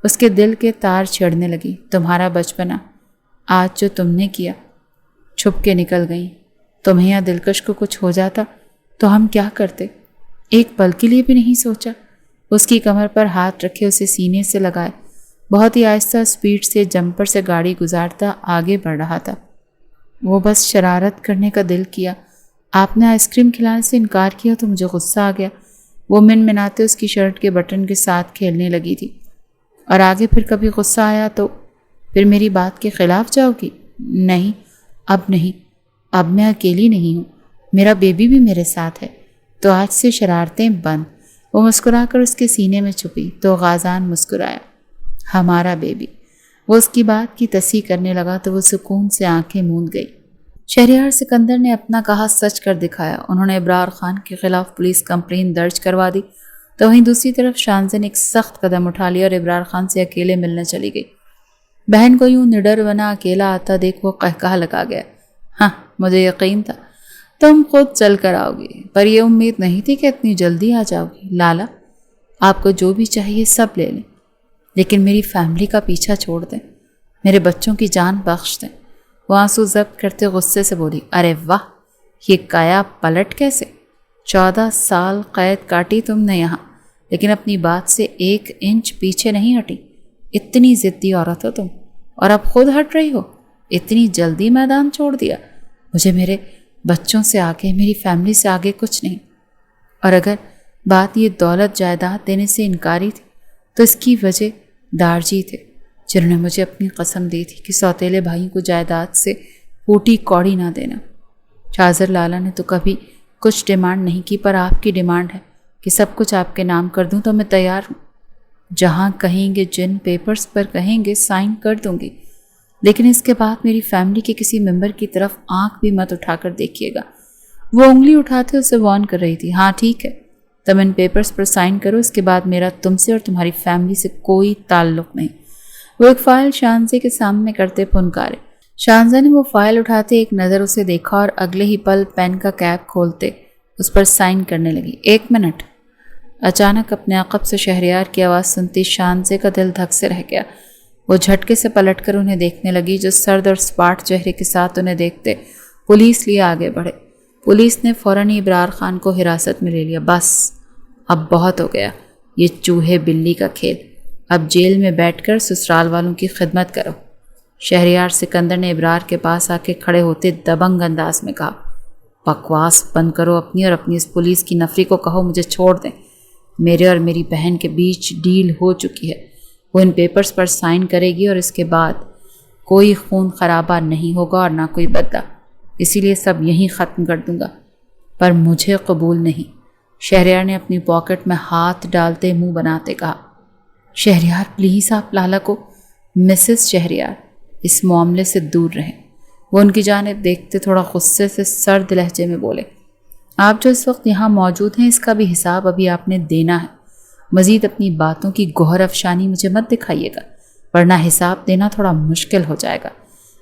اس کے دل کے تار چھڑنے لگی۔ تمہارا بچپنا، آج جو تم نے کیا، چھپ کے نکل گئی۔ تمہیں یا دلکش کو کچھ ہو جاتا تو ہم کیا کرتے؟ ایک پل کے لیے بھی نہیں سوچا۔ اس کی کمر پر ہاتھ رکھے اسے سینے سے لگائے، بہت ہی آہستہ سپیڈ سے جمپر سے گاڑی گزارتا آگے بڑھ رہا تھا۔ وہ بس شرارت کرنے کا دل کیا۔ آپ نے آئس کریم کھلانے سے انکار کیا تو مجھے غصہ آ گیا۔ وہ مناتے اس کی شرٹ کے بٹن کے ساتھ کھیلنے لگی تھی۔ اور آگے پھر کبھی غصہ آیا تو پھر میری بات کے خلاف جاؤ گی؟ نہیں، اب نہیں، اب میں اکیلی نہیں ہوں، میرا بیبی بھی میرے ساتھ ہے، تو آج سے شرارتیں بند۔ وہ مسکرا کر اس کے سینے میں چھپی تو غازان مسکرایا۔ ہمارا بیبی۔ وہ اس کی بات کی تصحیح کرنے لگا تو وہ سکون سے آنکھیں موند گئی۔ شہریار سکندر نے اپنا کہا سچ کر دکھایا۔ انہوں نے ابرار خان کے خلاف پولیس کمپلین درج کروا دی تو وہیں دوسری طرف شانزے نے ایک سخت قدم اٹھا لیا اور ابرار خان سے اکیلے ملنے چلی گئی۔ بہن کو یوں نڈر بنا اکیلا آتا دیکھ وہ قہقہہ لگا گیا۔ ہاں، مجھے یقین تھا تم خود چل کر آؤ گی، پر یہ امید نہیں تھی کہ اتنی جلدی آ جاؤ گی۔ لالا، آپ کو جو بھی چاہیے سب لے لیں، لیکن میری فیملی کا پیچھا چھوڑ دیں، میرے بچوں کی جان بخش دیں۔ وہ آنسو ضبط کرتے غصے سے بولی، ارے واہ، یہ کایا پلٹ کیسے؟ 14 سال قید کاٹی تم نے یہاں، لیکن اپنی بات سے 1 انچ پیچھے نہیں ہٹی۔ اتنی ضدی عورت ہو تم، اور اب خود ہٹ رہی ہو؟ اتنی جلدی میدان چھوڑ دیا؟ مجھے میرے بچوں سے آگے، میری فیملی سے آگے کچھ نہیں۔ اور اگر بات یہ دولت جائیداد دینے سے انکاری تھی تو اس کی وجہ دارجی تھے، جنہوں نے مجھے اپنی قسم دی تھی کہ سوتیلے بھائیوں کو جائیداد سے پھوٹی کوڑی نہ دینا۔ شاہزر لالا نے تو کبھی کچھ ڈیمانڈ نہیں کی، پر آپ کی ڈیمانڈ ہے کہ سب کچھ آپ کے نام کر دوں تو میں تیار ہوں۔ جہاں کہیں گے جن پیپرز پر کہیں گے سائن کر دوں گی، لیکن اس کے بعد میری فیملی کے کسی ممبر کی طرف آنکھ بھی مت اٹھا کر دیکھیے گا۔ وہ انگلی اٹھاتے اسے وارن کر رہی تھی۔ ہاں ٹھیک ہے، تم ان پیپرز پر سائن کرو، اس کے بعد میرا تم سے اور تمہاری فیملی سے کوئی تعلق نہیں۔ وہ ایک فائل شانزے کے سامنے کرتے پھنکارے۔ شانزہ نے وہ فائل اٹھاتے ایک نظر اسے دیکھا اور اگلے ہی پل پین کا کیپ کھولتے اس پر سائن کرنے لگی۔ 1 منٹ۔ اچانک اپنے عقب سے شہریار کی آواز سنتی شانزے کا دل دھک سے رہ گیا۔ وہ جھٹکے سے پلٹ کر انہیں دیکھنے لگی، جو سرد اور سپاٹ چہرے کے ساتھ انہیں دیکھتے پولیس لیے آگے بڑھے۔ پولیس نے فوراً ابرار خان کو حراست میں لے لیا۔ بس اب بہت ہو گیا یہ چوہے بلی کا کھیل، اب جیل میں بیٹھ کر سسرال والوں کی خدمت کرو۔ شہریار سکندر نے ابرار کے پاس آ کے کھڑے ہوتے دبنگ انداز میں کہا، بکواس بند کرو اپنی اور اپنی اس پولیس کی نفری کو کہو مجھے چھوڑ دیں۔ میرے اور میری بہن کے بیچ ڈیل ہو چکی ہے، وہ ان پیپرز پر سائن کرے گی اور اس کے بعد کوئی خون خرابہ نہیں ہوگا اور نہ کوئی بدلہ، اسی لیے سب یہیں ختم کر دوں گا، پر مجھے قبول نہیں۔ شہریار نے اپنی پاکٹ میں ہاتھ ڈالتے منہ بناتے کہا، شہریار پلیز آپ لالا کو، مسز شہریار اس معاملے سے دور رہیں۔ وہ ان کی جانب دیکھتے تھوڑا غصے سے سرد لہجے میں بولے، آپ جو اس وقت یہاں موجود ہیں اس کا بھی حساب ابھی آپ نے دینا ہے۔ مزید اپنی باتوں کی گوہر افشانی مجھے مت دکھائیے گا، ورنہ حساب دینا تھوڑا مشکل ہو جائے گا۔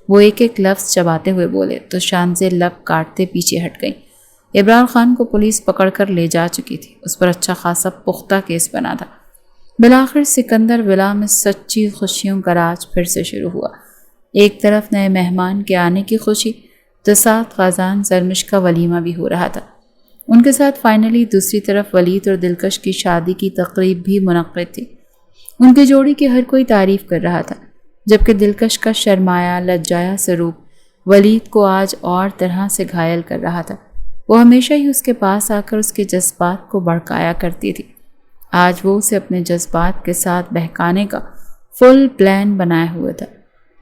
وہ ایک ایک لفظ چباتے ہوئے بولے تو شانزے لب کاٹتے پیچھے ہٹ گئیں۔ ابرار خان کو پولیس پکڑ کر لے جا چکی تھی، اس پر اچھا خاصا پختہ کیس بنا تھا۔ بالآخر سکندر ولا میں سچی خوشیوں کا راج پھر سے شروع ہوا۔ ایک طرف نئے مہمان کے آنے کی خوشی، تو ساتھ غازان زرمش کا ولیمہ بھی ہو رہا تھا۔ ان کے ساتھ فائنلی دوسری طرف ولید اور دلکش کی شادی کی تقریب بھی منعقد تھی۔ ان کی جوڑی کی ہر کوئی تعریف کر رہا تھا، جبکہ دلکش کا شرمایا لجایا سروپ ولید کو آج اور طرح سے گھائل کر رہا تھا۔ وہ ہمیشہ ہی اس کے پاس آ کر اس کے جذبات کو بھڑکایا کرتی تھی، آج وہ اسے اپنے جذبات کے ساتھ بہکانے کا فل پلان بنائے ہوئے تھا،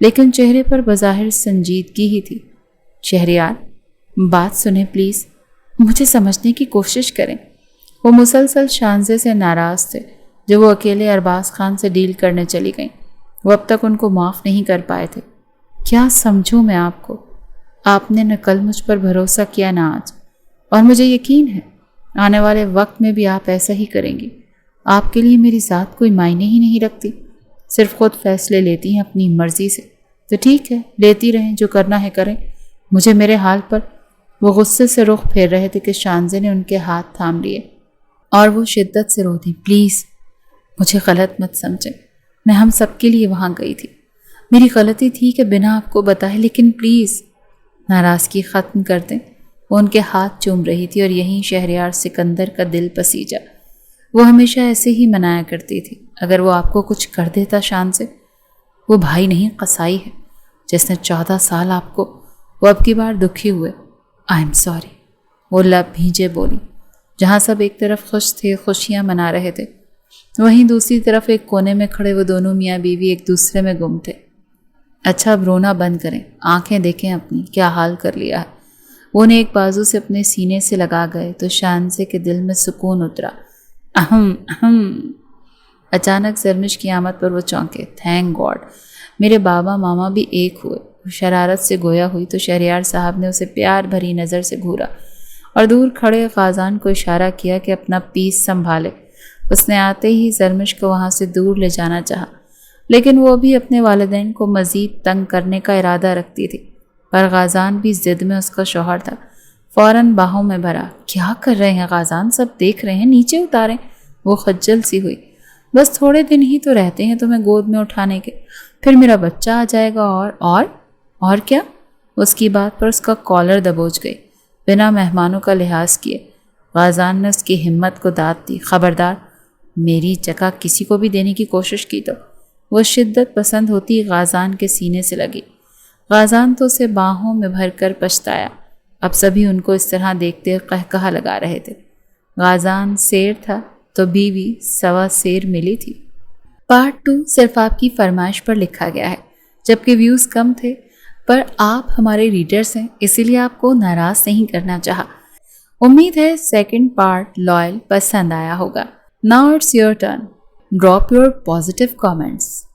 لیکن چہرے پر بظاہر سنجیدگی ہی تھی۔ شہریار بات سنیں پلیز، مجھے سمجھنے کی کوشش کریں۔ وہ مسلسل شانزے سے ناراض تھے جو وہ اکیلے ارباز خان سے ڈیل کرنے چلی گئیں۔ وہ اب تک ان کو معاف نہیں کر پائے تھے۔ کیا سمجھوں میں آپ کو؟ آپ نے نہ کل مجھ پر بھروسہ کیا نہ آج، اور مجھے یقین ہے آنے والے وقت میں بھی آپ ایسا ہی کریں گی۔ آپ کے لیے میری ذات کوئی معنی ہی نہیں رکھتی، صرف خود فیصلے لیتی ہیں اپنی مرضی سے۔ تو ٹھیک ہے، لیتی رہیں، جو کرنا ہے کریں، مجھے میرے حال پر۔ وہ غصے سے رخ پھیر رہے تھے کہ شانزے نے ان کے ہاتھ تھام لیے اور وہ شدت سے رو دی۔ پلیز مجھے غلط مت سمجھیں، میں ہم سب کے لیے وہاں گئی تھی، میری غلطی تھی کہ بنا آپ کو بتائے، لیکن پلیز ناراضگی ختم کر دیں۔ وہ ان کے ہاتھ چوم رہی تھی اور یہیں شہریار سکندر کا دل پسیجا۔ وہ ہمیشہ ایسے ہی منایا کرتی تھی، اگر وہ آپ کو کچھ کر دیتا شانزے، وہ بھائی نہیں قصائی ہے جس نے 14 سال آپ کو۔ وہ اب کی بار دکھی ہوئے۔ آئی ایم سوری، وہ لب بھیجے بولی۔ جہاں سب ایک طرف خوش تھے، خوشیاں منا رہے تھے، وہیں دوسری طرف ایک کونے میں کھڑے وہ دونوں میاں بیوی ایک دوسرے میں گم تھے۔ اچھا اب رونا بند کریں، آنکھیں دیکھیں اپنی، کیا حال کر لیا ہے۔ وہ نے ایک بازو سے اپنے سینے سے لگا گئے تو شانزے کے دل میں سکون اترا۔ اہم اہم۔ اچانک زرمش کی آمد پر وہ چونکے۔ تھینک گاڈ، میرے بابا ماما بھی ایک ہوئے۔ وہ شرارت سے گویا ہوئی تو شہریار صاحب نے اسے پیار بھری نظر سے گھورا اور دور کھڑے غازان کو اشارہ کیا کہ اپنا پیس سنبھالے۔ اس نے آتے ہی زرمش کو وہاں سے دور لے جانا چاہا، لیکن وہ بھی اپنے والدین کو مزید تنگ کرنے کا ارادہ رکھتی تھی، پر غازان بھی ضد میں اس کا شوہر تھا۔ فوراً باہوں میں بھرا۔ کیا کر رہے ہیں غازان، سب دیکھ رہے ہیں، نیچے اتاریں۔ وہ خجل سی ہوئی۔ بس تھوڑے دن ہی تو رہتے ہیں تمہیں گود میں اٹھانے کے، پھر میرا بچہ آ جائے گا اور کیا؟ اس کی بات پر اس کا کالر دبوچ گئی۔ بنا مہمانوں کا لحاظ کیے غازان نے اس کی ہمت کو داد دی۔ خبردار، میری جگہ کسی کو بھی دینے کی کوشش کی تو۔ وہ شدت پسند ہوتی غازان کے سینے سے لگی۔ غازان تو اسے باہوں میں بھر کر پچھتایا۔ اب سبھی ان کو اس طرح دیکھتے قہقہہ لگا رہے تھے۔ غازان سیر تھا تو بیوی سوا سیر ملی تھی۔ پارٹ 2 صرف آپ کی فرمائش پر لکھا گیا ہے، جبکہ ویوز کم تھے، پر آپ ہمارے ریڈرز ہیں، اسی لیے آپ کو ناراض نہیں کرنا چاہا۔ امید ہے سیکنڈ پارٹ لائل پسند آیا ہوگا۔ Now it's your turn. Drop your positive comments.